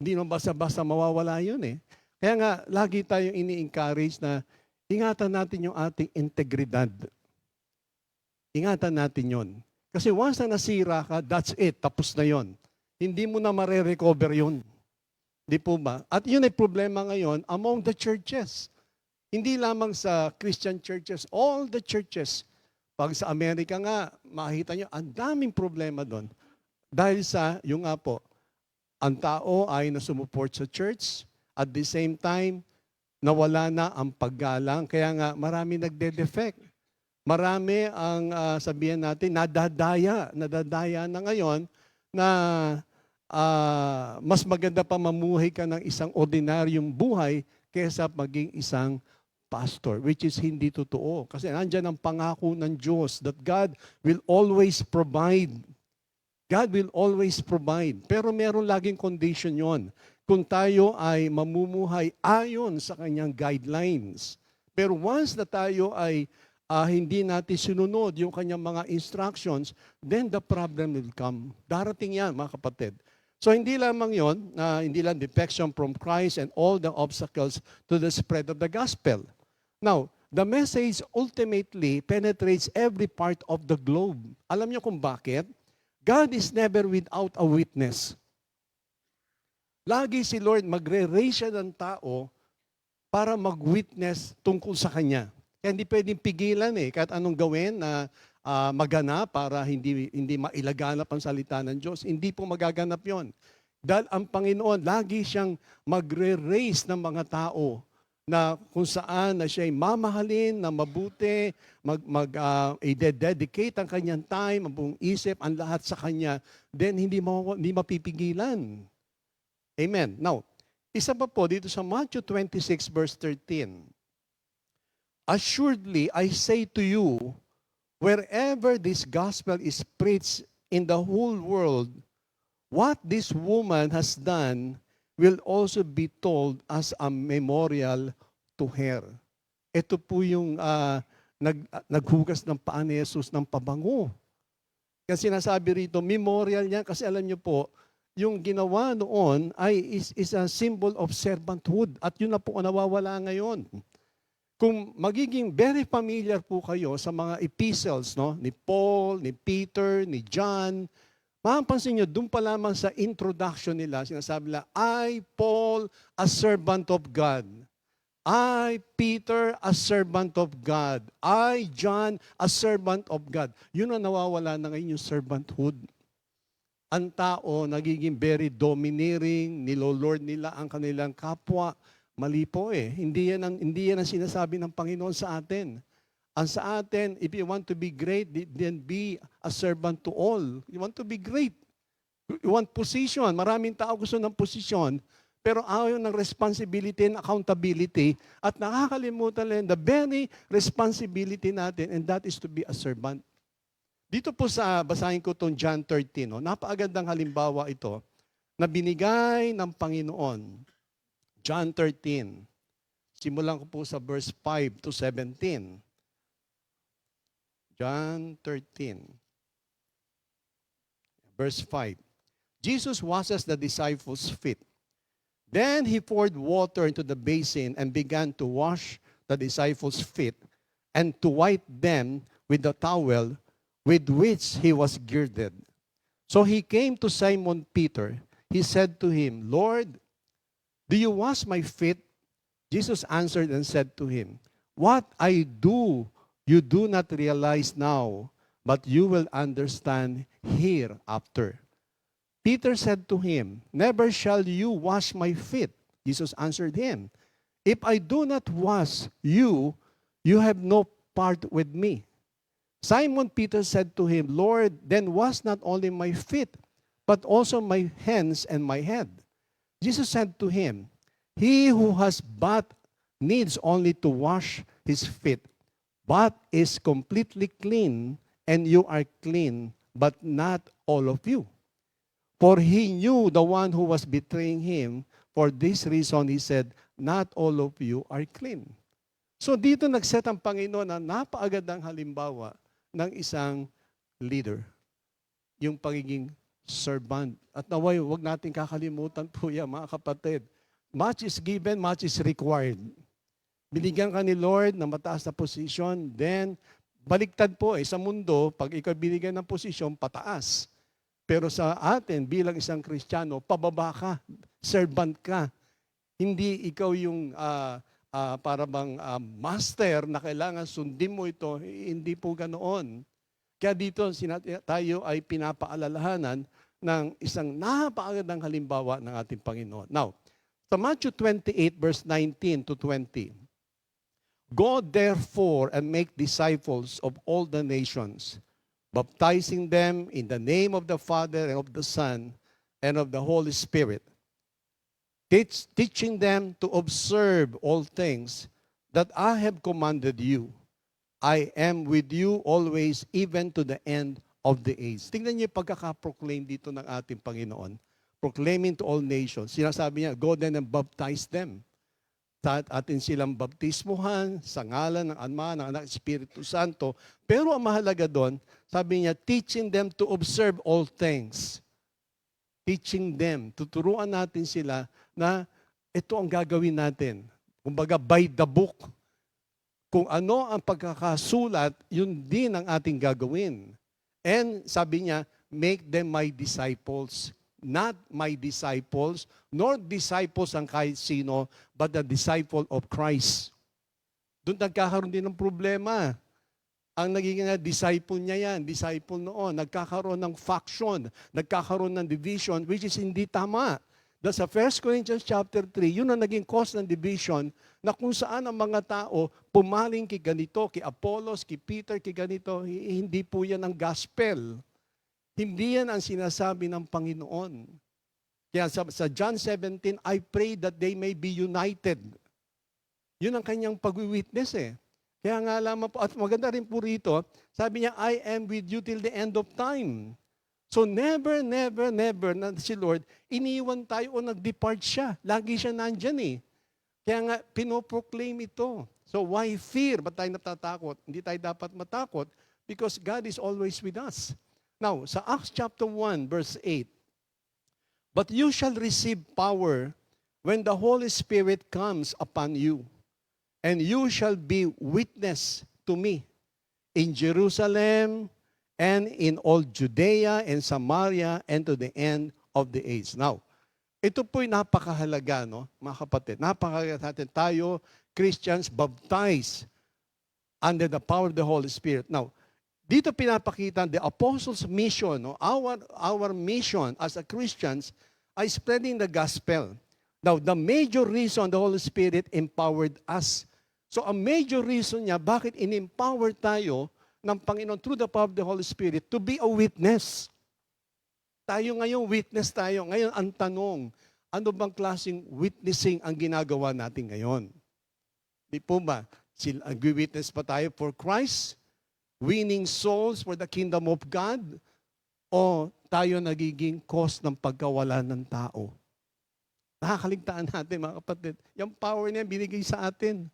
Hindi naman basta-basta mawawala yun eh. Kaya nga, lagi tayong ini-encourage na ingatan natin yung ating integridad. Ingatan natin yon. Kasi once na nasira ka, that's it, tapos na yon. Hindi mo na mare-recover yun. Di po ba? At yun ay problema ngayon among the churches. Hindi lamang sa Christian churches, all the churches. Pag sa Amerika nga, makikita nyo, ang daming problema doon. Dahil sa, yung nga po, ang tao ay nasumuport sa church, at the same time, nawala na ang paggalang. Kaya nga, marami nagde-defect. Marami ang, sabihin natin, nadadaya na ngayon na mas maganda pa mamuhay ka ng isang ordinaryong buhay kaysa maging isang pastor, which is hindi totoo. Kasi nandyan ang pangako ng Diyos that God will always provide. God will always provide. Pero meron laging condition yon. Kung tayo ay mamumuhay ayon sa kanyang guidelines. Pero once na tayo ay hindi natin sinunod yung kanyang mga instructions, then the problem will come. Darating yan, mga kapatid. So hindi lamang yon, hindi lang defection from Christ and all the obstacles to the spread of the gospel. Now, the message ultimately penetrates every part of the globe. Alam niyo kung bakit? God is never without a witness. Lagi si Lord magre-raise siya ng tao para mag-witness tungkol sa Kanya. Kaya hindi pwedeng pigilan kahit anong gawin na maganap para hindi mailaganap ang salita ng Diyos. Hindi po magaganap yon. Dahil ang Panginoon, lagi siyang magre-raise ng mga tao na kung saan na siya ay mamahalin na mabuti, i-dedicate ang kanyang time, ang buong isip, ang lahat sa Kanya, then hindi mapipigilan. Amen. Now, isa pa po dito sa Matthew 26 verse 13. Assuredly, I say to you, wherever this gospel is preached in the whole world, what this woman has done will also be told as a memorial to her. Ito po yung naghugas ng paa ni Jesus ng pabango. Kasi sinasabi rito, memorial niya, kasi alam niyo po, yung ginawa noon ay is a symbol of servanthood. At yun na po ang nawawala ngayon. Kung magiging very familiar po kayo sa mga epistles, no, ni Paul, ni Peter, ni John, mapapansin nyo, doon pa lamang sa introduction nila, sinasabi nila, I, Paul, a servant of God. I, Peter, a servant of God. I, John, a servant of God. Yun ang nawawala na ngayon yung servanthood. Ang tao nagiging very domineering, nilolord nila ang kanilang kapwa. Mali po eh. Hindi yan ang sinasabi ng Panginoon sa atin. Ang sa atin, if you want to be great, then be a servant to all. You want to be great. You want position. Maraming tao gusto ng posisyon, pero ayaw ng responsibility and accountability at nakakalimutan lang the very responsibility natin, and that is to be a servant. Dito po basahin ko itong John 13. No? Napakagandang halimbawa ito na binigay ng Panginoon. John 13. Simulan ko po sa verse 5 to 17. John 13. Verse 5. Jesus washes the disciples' feet. Then he poured water into the basin and began to wash the disciples' feet and to wipe them with the towel with which he was girded. So he came to Simon Peter. He said to him, Lord, do you wash my feet? Jesus answered and said to him, what I do, you do not realize now, but you will understand hereafter. Peter said to him, never shall you wash my feet. Jesus answered him, if I do not wash you, you have no part with me. Simon Peter said to him, Lord, then wash not only my feet, but also my hands and my head. Jesus said to him, he who has bath needs only to wash his feet, but is completely clean, and you are clean, but not all of you. For he knew the one who was betraying him. For this reason, he said, not all of you are clean. So dito nagset ang Panginoon na napakagandang halimbawa ng isang leader. Yung pagiging servant. At naway, huwag natin kakalimutan po yan, mga kapatid. Much is given, much is required. Binigyan ka ni Lord ng mataas na posisyon, then baliktad po sa mundo, pag ikaw binigyan ng posisyon, pataas. Pero sa atin, bilang isang Kristiyano, pababa ka, servant ka. Hindi ikaw yung para bang master na kailangan sundin mo ito. Hindi po ganoon. Kaya dito tayo ay pinapaalalahanan ng isang napakagandang halimbawa ng ating Panginoon. Now, sa Matthew 28 verse 19 to 20, go therefore and make disciples of all the nations, baptizing them in the name of the Father and of the Son and of the Holy Spirit, teaching them to observe all things that I have commanded you. I am with you always, even to the end of the age. Tingnan niyo yung pagkakaproclaim dito ng ating Panginoon. Proclaiming to all nations. Sinasabi niya, go then and baptize them. At atin silang baptismuhan sa ngalan ng Ama, ng Anak, Espiritu Santo. Pero ang mahalaga doon, sabi niya, teaching them to observe all things. Teaching them, tuturuan natin sila na ito ang gagawin natin. Kumbaga, by the book. Kung ano ang pagkakasulat, yun din ang ating gagawin. And sabi niya, make them my disciples. Not my disciples, nor disciples ang kahit sino, but the disciple of Christ. Doon nagkakaroon din ng problema. Ang nagiging disciple niya yan, disciple noon, nagkakaroon ng faction, nagkakaroon ng division, which is hindi tama. Dahil sa 1 Corinthians chapter 3, yun ang naging cause ng division na kung saan ang mga tao pumaling kay ganito, kay Apollos, kay Peter, kay ganito, hindi po yan ang gospel. Hindi yan ang sinasabi ng Panginoon. Kaya sa John 17, I pray that they may be united. Yun ang kanyang pag-witness eh. Kaya nga lamang po, at maganda rin po rito, sabi niya, I am with you till the end of time. So never, never, never na si Lord, iniwan tayo o nag-depart siya. Lagi siya nandyan eh. Kaya nga, pinoproclaim ito. So why fear? Ba't tayo natatakot? Hindi tayo dapat matakot because God is always with us. Now, sa Acts chapter 1, verse 8, But you shall receive power when the Holy Spirit comes upon you, and you shall be witness to me in Jerusalem and in all Judea and Samaria and to the end of the age. Now, ito po'y napakahalaga, no, mga kapatid. Napakahalaga natin tayo, Christians, baptized under the power of the Holy Spirit. Now, dito pinapakita the apostles' mission, no? Our mission as a Christians ay spreading the gospel. Now, the major reason the Holy Spirit empowered us. So, a major reason niya bakit in-empower tayo ng Panginoon through the power of the Holy Spirit to be a witness. Tayo ngayon, witness tayo. Ngayon, ang tanong, ano bang klaseng witnessing ang ginagawa natin ngayon? Di po ba? Nag-witness pa tayo for Christ? Winning souls for the kingdom of God, o tayo nagiging cause ng pagkawala ng tao? Nakakaligtaan natin, mga kapatid. Yung power niya binigay sa atin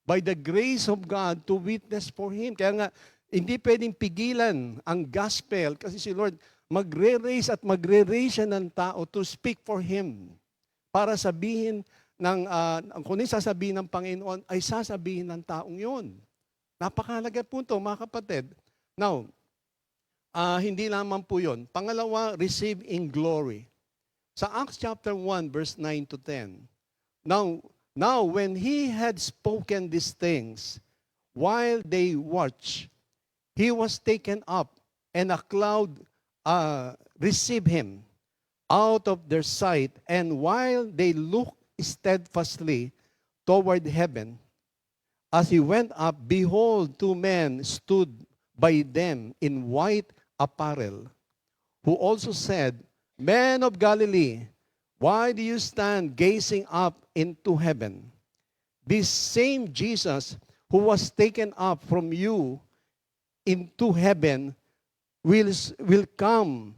by the grace of God to witness for Him. Kaya nga, hindi pwedeng pigilan ang gospel kasi si Lord magre-raise at magre-raise siya ng tao to speak for Him. Para sabihin kung ano sasabihin ng Panginoon, ay sasabihin ng taong yun. Napakahalaga po ito, mga kapatid. Now, hindi lamang po yun. Pangalawa, receive in glory. Sa Acts chapter 1, verse 9 to 10. Now when he had spoken these things, while they watched, he was taken up, and a cloud received him out of their sight. And while they looked steadfastly toward heaven, as he went up, behold, two men stood by them in white apparel, who also said, Men of Galilee, why do you stand gazing up into heaven? This same Jesus who was taken up from you into heaven will come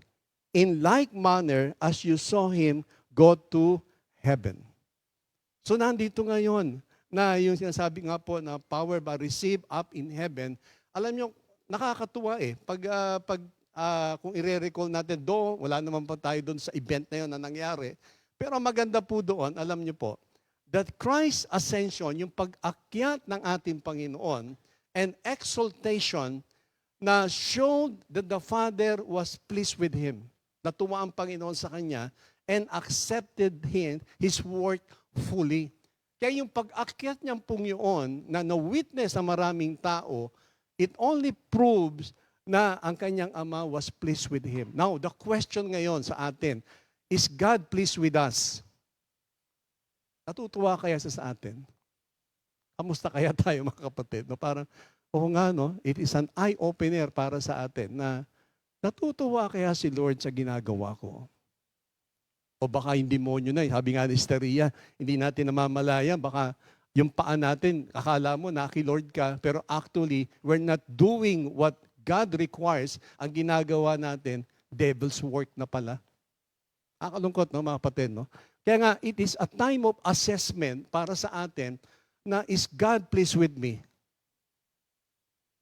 in like manner as you saw him go to heaven. So nandito ngayon, na yung sinasabi nga po na power ba receive up in heaven, alam nyo, nakakatuwa eh. Kung i-recall natin, wala naman pa tayo doon sa event na yun na nangyari. Pero maganda po doon, alam nyo po, that Christ's ascension, yung pag-akyat ng ating Panginoon, and exaltation na showed that the Father was pleased with Him. Natuwa ang Panginoon sa Kanya and accepted His work fully. Kaya yung pag-akyat niyang pong yun, na na-witness sa maraming tao, it only proves na ang kanyang Ama was pleased with Him. Now, the question ngayon sa atin, is God pleased with us? Natutuwa kaya sa atin? Kamusta kaya tayo, mga kapatid? No, parang, nga, no, it is an eye-opener para sa atin na natutuwa kaya si Lord sa ginagawa ko. O baka yung demonyo na, sabi nga ni Steria, hindi natin namamalayan, baka yung paa natin, akala mo naki-Lord ka, pero actually, we're not doing what God requires. Ang ginagawa natin, devil's work na pala. Nakalungkot, no, mga kapatid, no? Kaya nga, it is a time of assessment para sa atin na is God pleased with me?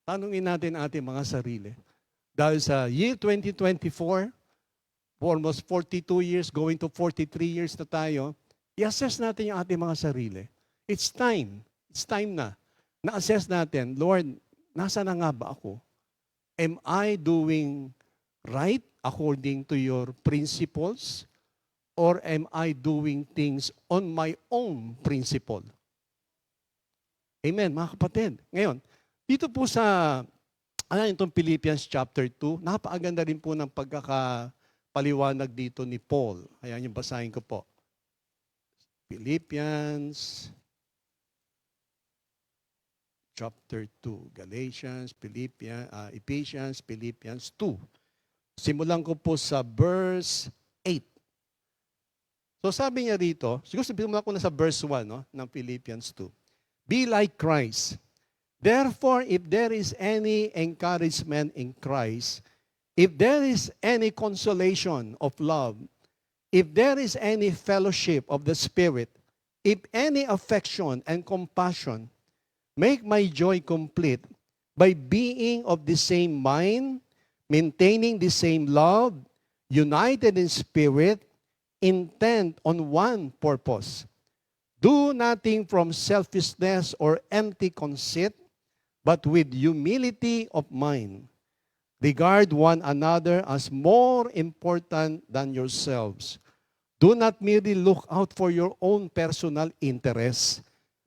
Tanungin natin ating mga sarili. Dahil sa year 2024, for almost 42 years, going to 43 years na tayo, i-assess natin yung ating mga sarili. It's time. It's time na. Na-assess natin, Lord, nasa na nga ba ako? Am I doing right according to your principles? Or am I doing things on my own principle? Amen, mga kapatid. Ngayon, dito po sa, itong Philippians chapter 2, napakaganda rin po ng pagkakapaliwanag dito ni Paul. Ayan yung basahin ko po. Philippians chapter 2, Galatians, Ephesians, Philippians 2. Simulan ko po sa verse 8. So sabi niya rito, siguro simulan ko na sa verse 1, no, ng Philippians 2. Be like Christ. Therefore, if there is any encouragement in Christ, if there is any consolation of love, if there is any fellowship of the Spirit, if any affection and compassion, make my joy complete by being of the same mind, maintaining the same love, united in spirit, intent on one purpose. Do nothing from selfishness or empty conceit, but with humility of mind. Regard one another as more important than yourselves. Do not merely look out for your own personal interests,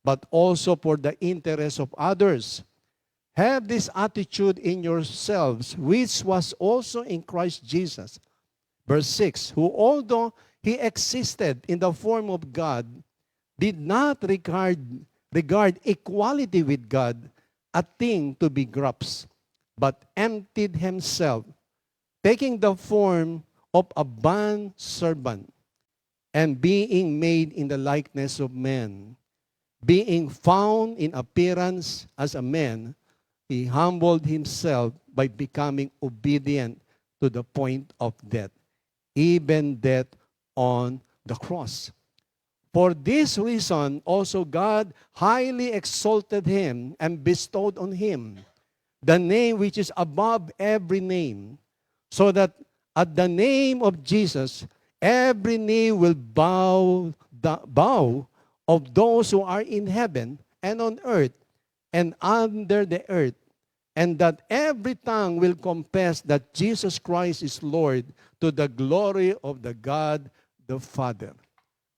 but also for the interests of others. Have this attitude in yourselves, which was also in Christ Jesus. Verse 6, who although he existed in the form of God, did not regard equality with God a thing to be grasped, but emptied himself, taking the form of a bond servant, and being made in the likeness of men. Being found in appearance as a man, he humbled himself by becoming obedient to the point of death, even death on the cross. For this reason also God highly exalted him and bestowed on him the name which is above every name, so that at the name of Jesus every knee will bow of those who are in heaven and on earth and under the earth, and that every tongue will confess that Jesus Christ is Lord, to the glory of the God the Father.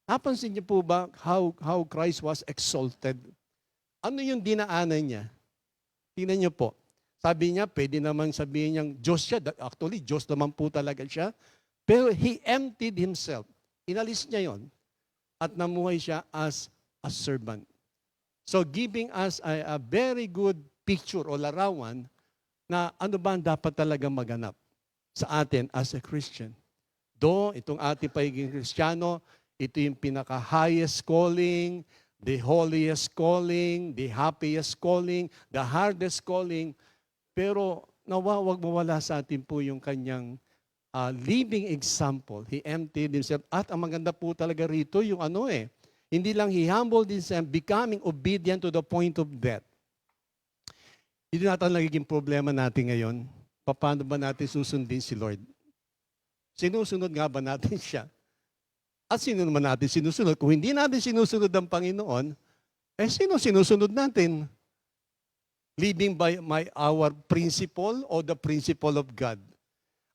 Napansin niyo po ba how Christ was exalted? Ano yung dinaanan niya? Tingnan niyo po. Sabi niya, pwede naman sabihin niyang Diyos siya. Actually, Diyos naman po talaga siya. Pero He emptied Himself. Inalis niya yon at namuhay siya as a servant. So giving us a very good picture o larawan na ano ba ang dapat talaga maganap sa atin as a Christian. Though itong ating pagiging Kristiyano, ito yung pinaka-highest calling, the holiest calling, the happiest calling, the hardest calling. Pero wag mawala sa atin po yung kanyang living example. He emptied himself. At ang maganda po talaga rito, yung hindi lang he humbled himself, becoming obedient to the point of death. Hindi natin nagiging problema natin ngayon. Paano ba natin susundin si Lord? Sinusunod nga ba natin siya? At sino naman natin sinusunod? Kung hindi natin sinusunod ang Panginoon, sino sinusunod natin? Living by our principle or the principle of God?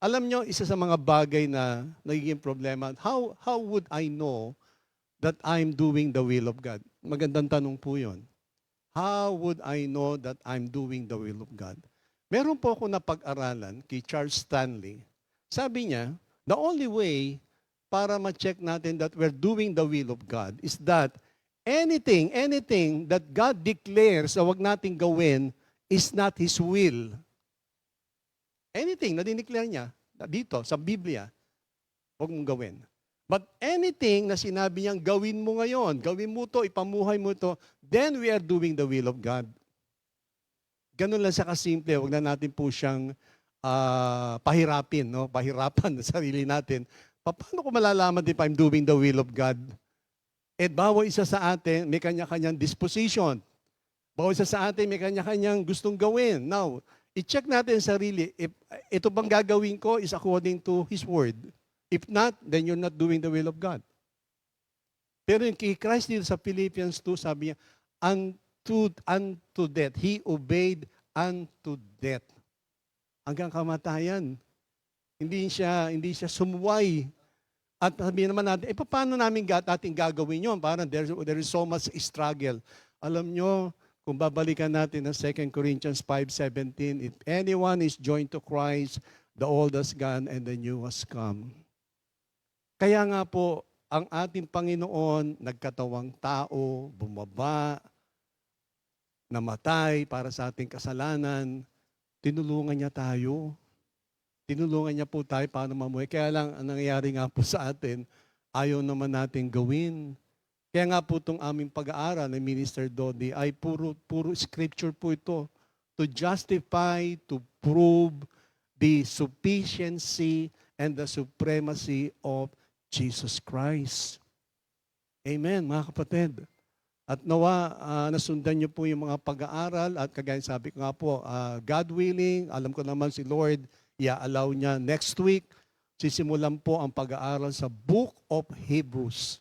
Alam nyo, isa sa mga bagay na nagiging problema, how would I know that I'm doing the will of God? Magandang tanong po yun. How would I know that I'm doing the will of God? Meron po ako napag-aralan kay Charles Stanley. Sabi niya, the only way para ma-check natin that we're doing the will of God is that anything that God declares na wag nating gawin is not His will. Anything na dineclare niya dito sa Biblia, wag mong gawin. But anything na sinabi niyang gawin mo ngayon, gawin mo to, ipamuhay mo to, then we are doing the will of God. Ganun lang siya kasimple. Wag na natin po siyang pahirapan sa sarili natin. Paano ko malalaman if I'm doing the will of God? Bawat isa sa atin, may kanya-kanyang disposition. Bawat isa sa atin, may kanya-kanyang gustong gawin. Now, i-check natin sarili, if ito bang gagawin ko is according to His Word. If not, then you're not doing the will of God. Pero yung kay Christ dito sa Philippians 2, sabi niya, unto death. He obeyed unto death. Hanggang kamatayan. Hindi siya sumuway. At sabihin naman natin, paano namin ating gagawin yun? Parang there is so much struggle. Alam nyo, kung babalikan natin ng 2 Corinthians 5:17, if anyone is joined to Christ, the old has gone and the new has come. Kaya nga po, ang ating Panginoon, nagkatawang tao, bumaba, namatay para sa ating kasalanan, tinulungan niya tayo. Tinulungan niya po tayo paano mamuhay. Kaya lang, ang nangyayari nga po sa atin, ayaw naman natin gawin. Kaya nga po itong aming pag-aaral ng Minister Dodi ay puro scripture po ito. To justify, to prove the sufficiency and the supremacy of Jesus Christ. Amen, mga kapatid. At nawa, nasundan niyo po yung mga pag-aaral at kagaya sabi ko nga po, God willing, alam ko naman si Lord, allow niya next week sisimulan po ang pag-aaral sa Book of Hebrews.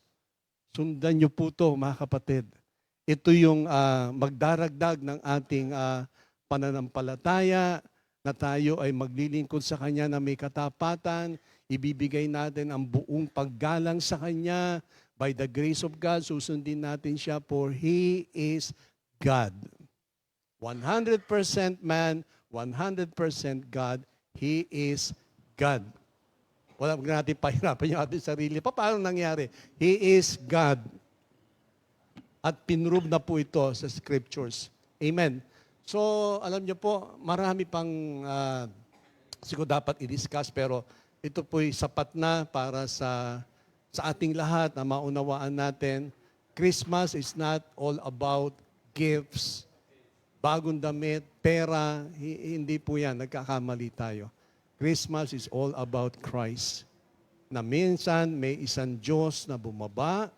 Sundan niyo po ito, mga kapatid. Ito yung magdaragdag ng ating pananampalataya na tayo ay maglilingkod sa Kanya na may katapatan. Ibibigay natin ang buong paggalang sa Kanya. By the grace of God, susundin natin siya for He is God. 100% man, 100% God. He is God. Wala natin pahirapan yung ating sarili. Paano nangyari? He is God. At pinrove na po ito sa scriptures. Amen. So, alam niyo po, marami pang siguro dapat i-discuss, pero ito po'y sapat na para sa ating lahat na maunawaan natin. Christmas is not all about gifts, bagong damit, pera. Hindi po yan. Nagkakamali tayo. Christmas is all about Christ. Na minsan may isang Diyos na bumaba,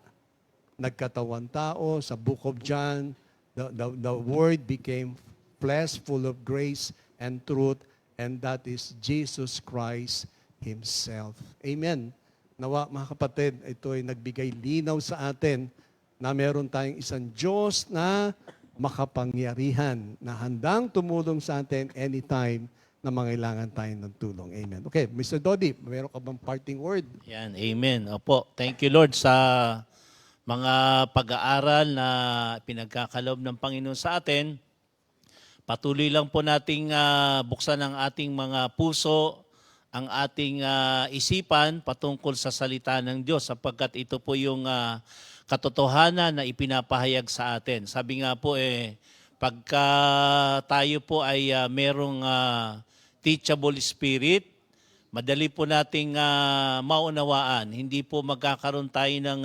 nagkatawan tao sa Book of John. The Word became flesh, full of grace and truth, and that is Jesus Christ Himself. Amen. Nawa, mga kapatid, ito ay nagbigay linaw sa atin na meron tayong isang Diyos na makapangyarihan, na handang tumulong sa atin anytime na mangailangan tayo ng tulong. Amen. Okay, Mr. Dodi, meron ka bang parting word? Yan, amen. Opo, thank you Lord sa mga pag-aaral na pinagkakalob ng Panginoon sa atin. Patuloy lang po nating buksan ang ating mga puso, ang ating isipan patungkol sa salita ng Diyos sapagkat ito po yung katotohanan na ipinapahayag sa atin. Sabi nga po pagka tayo po ay merong teachable spirit, madali po nating maunawaan. Hindi po magkakaroon tayo ng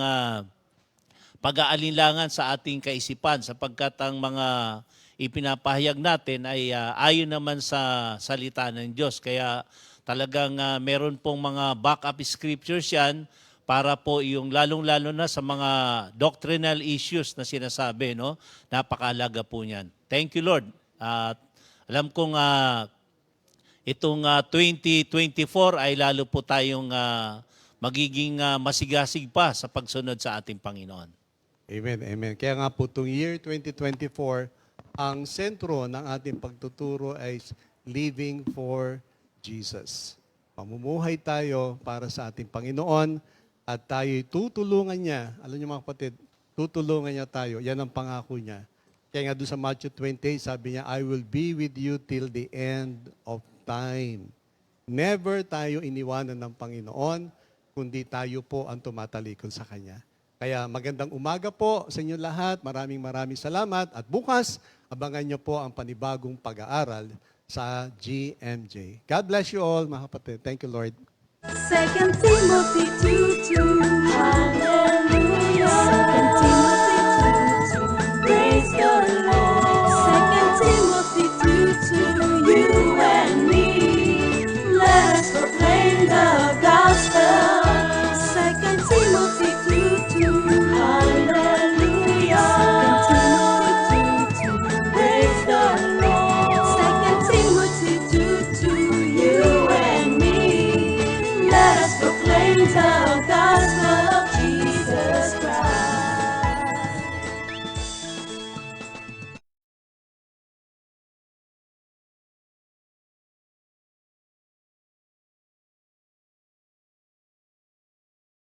pag-aalinlangan sa ating kaisipan sapagkat ang mga ipinapahayag natin ay ayon naman sa salita ng Diyos. Kaya talagang meron pong mga backup scriptures yan para po yung lalong-lalo na sa mga doctrinal issues na sinasabi, no? Napakahalaga po niyan. Thank you, Lord. At alam kong itong 2024 ay lalo po tayong magiging masigasig pa sa pagsunod sa ating Panginoon. Amen, amen. Kaya nga po itong year 2024, ang sentro ng ating pagtuturo ay living for Jesus. Pamumuhay tayo para sa ating Panginoon at tayo'y tutulungan niya. Alam niyo mga kapatid, tutulungan niya tayo. Yan ang pangako niya. Kaya nga doon sa Matthew 28, sabi niya, I will be with you till the end of time. Never tayo iniwanan ng Panginoon, kundi tayo po ang tumatalikod sa Kanya. Kaya magandang umaga po sa inyo lahat. Maraming salamat. At bukas, abangan niyo po ang panibagong pag-aaral sa GMJ. God bless you all, mga kapatid. Thank you, Lord. 2 Timothy 2:2. Hallelujah. 2 Timothy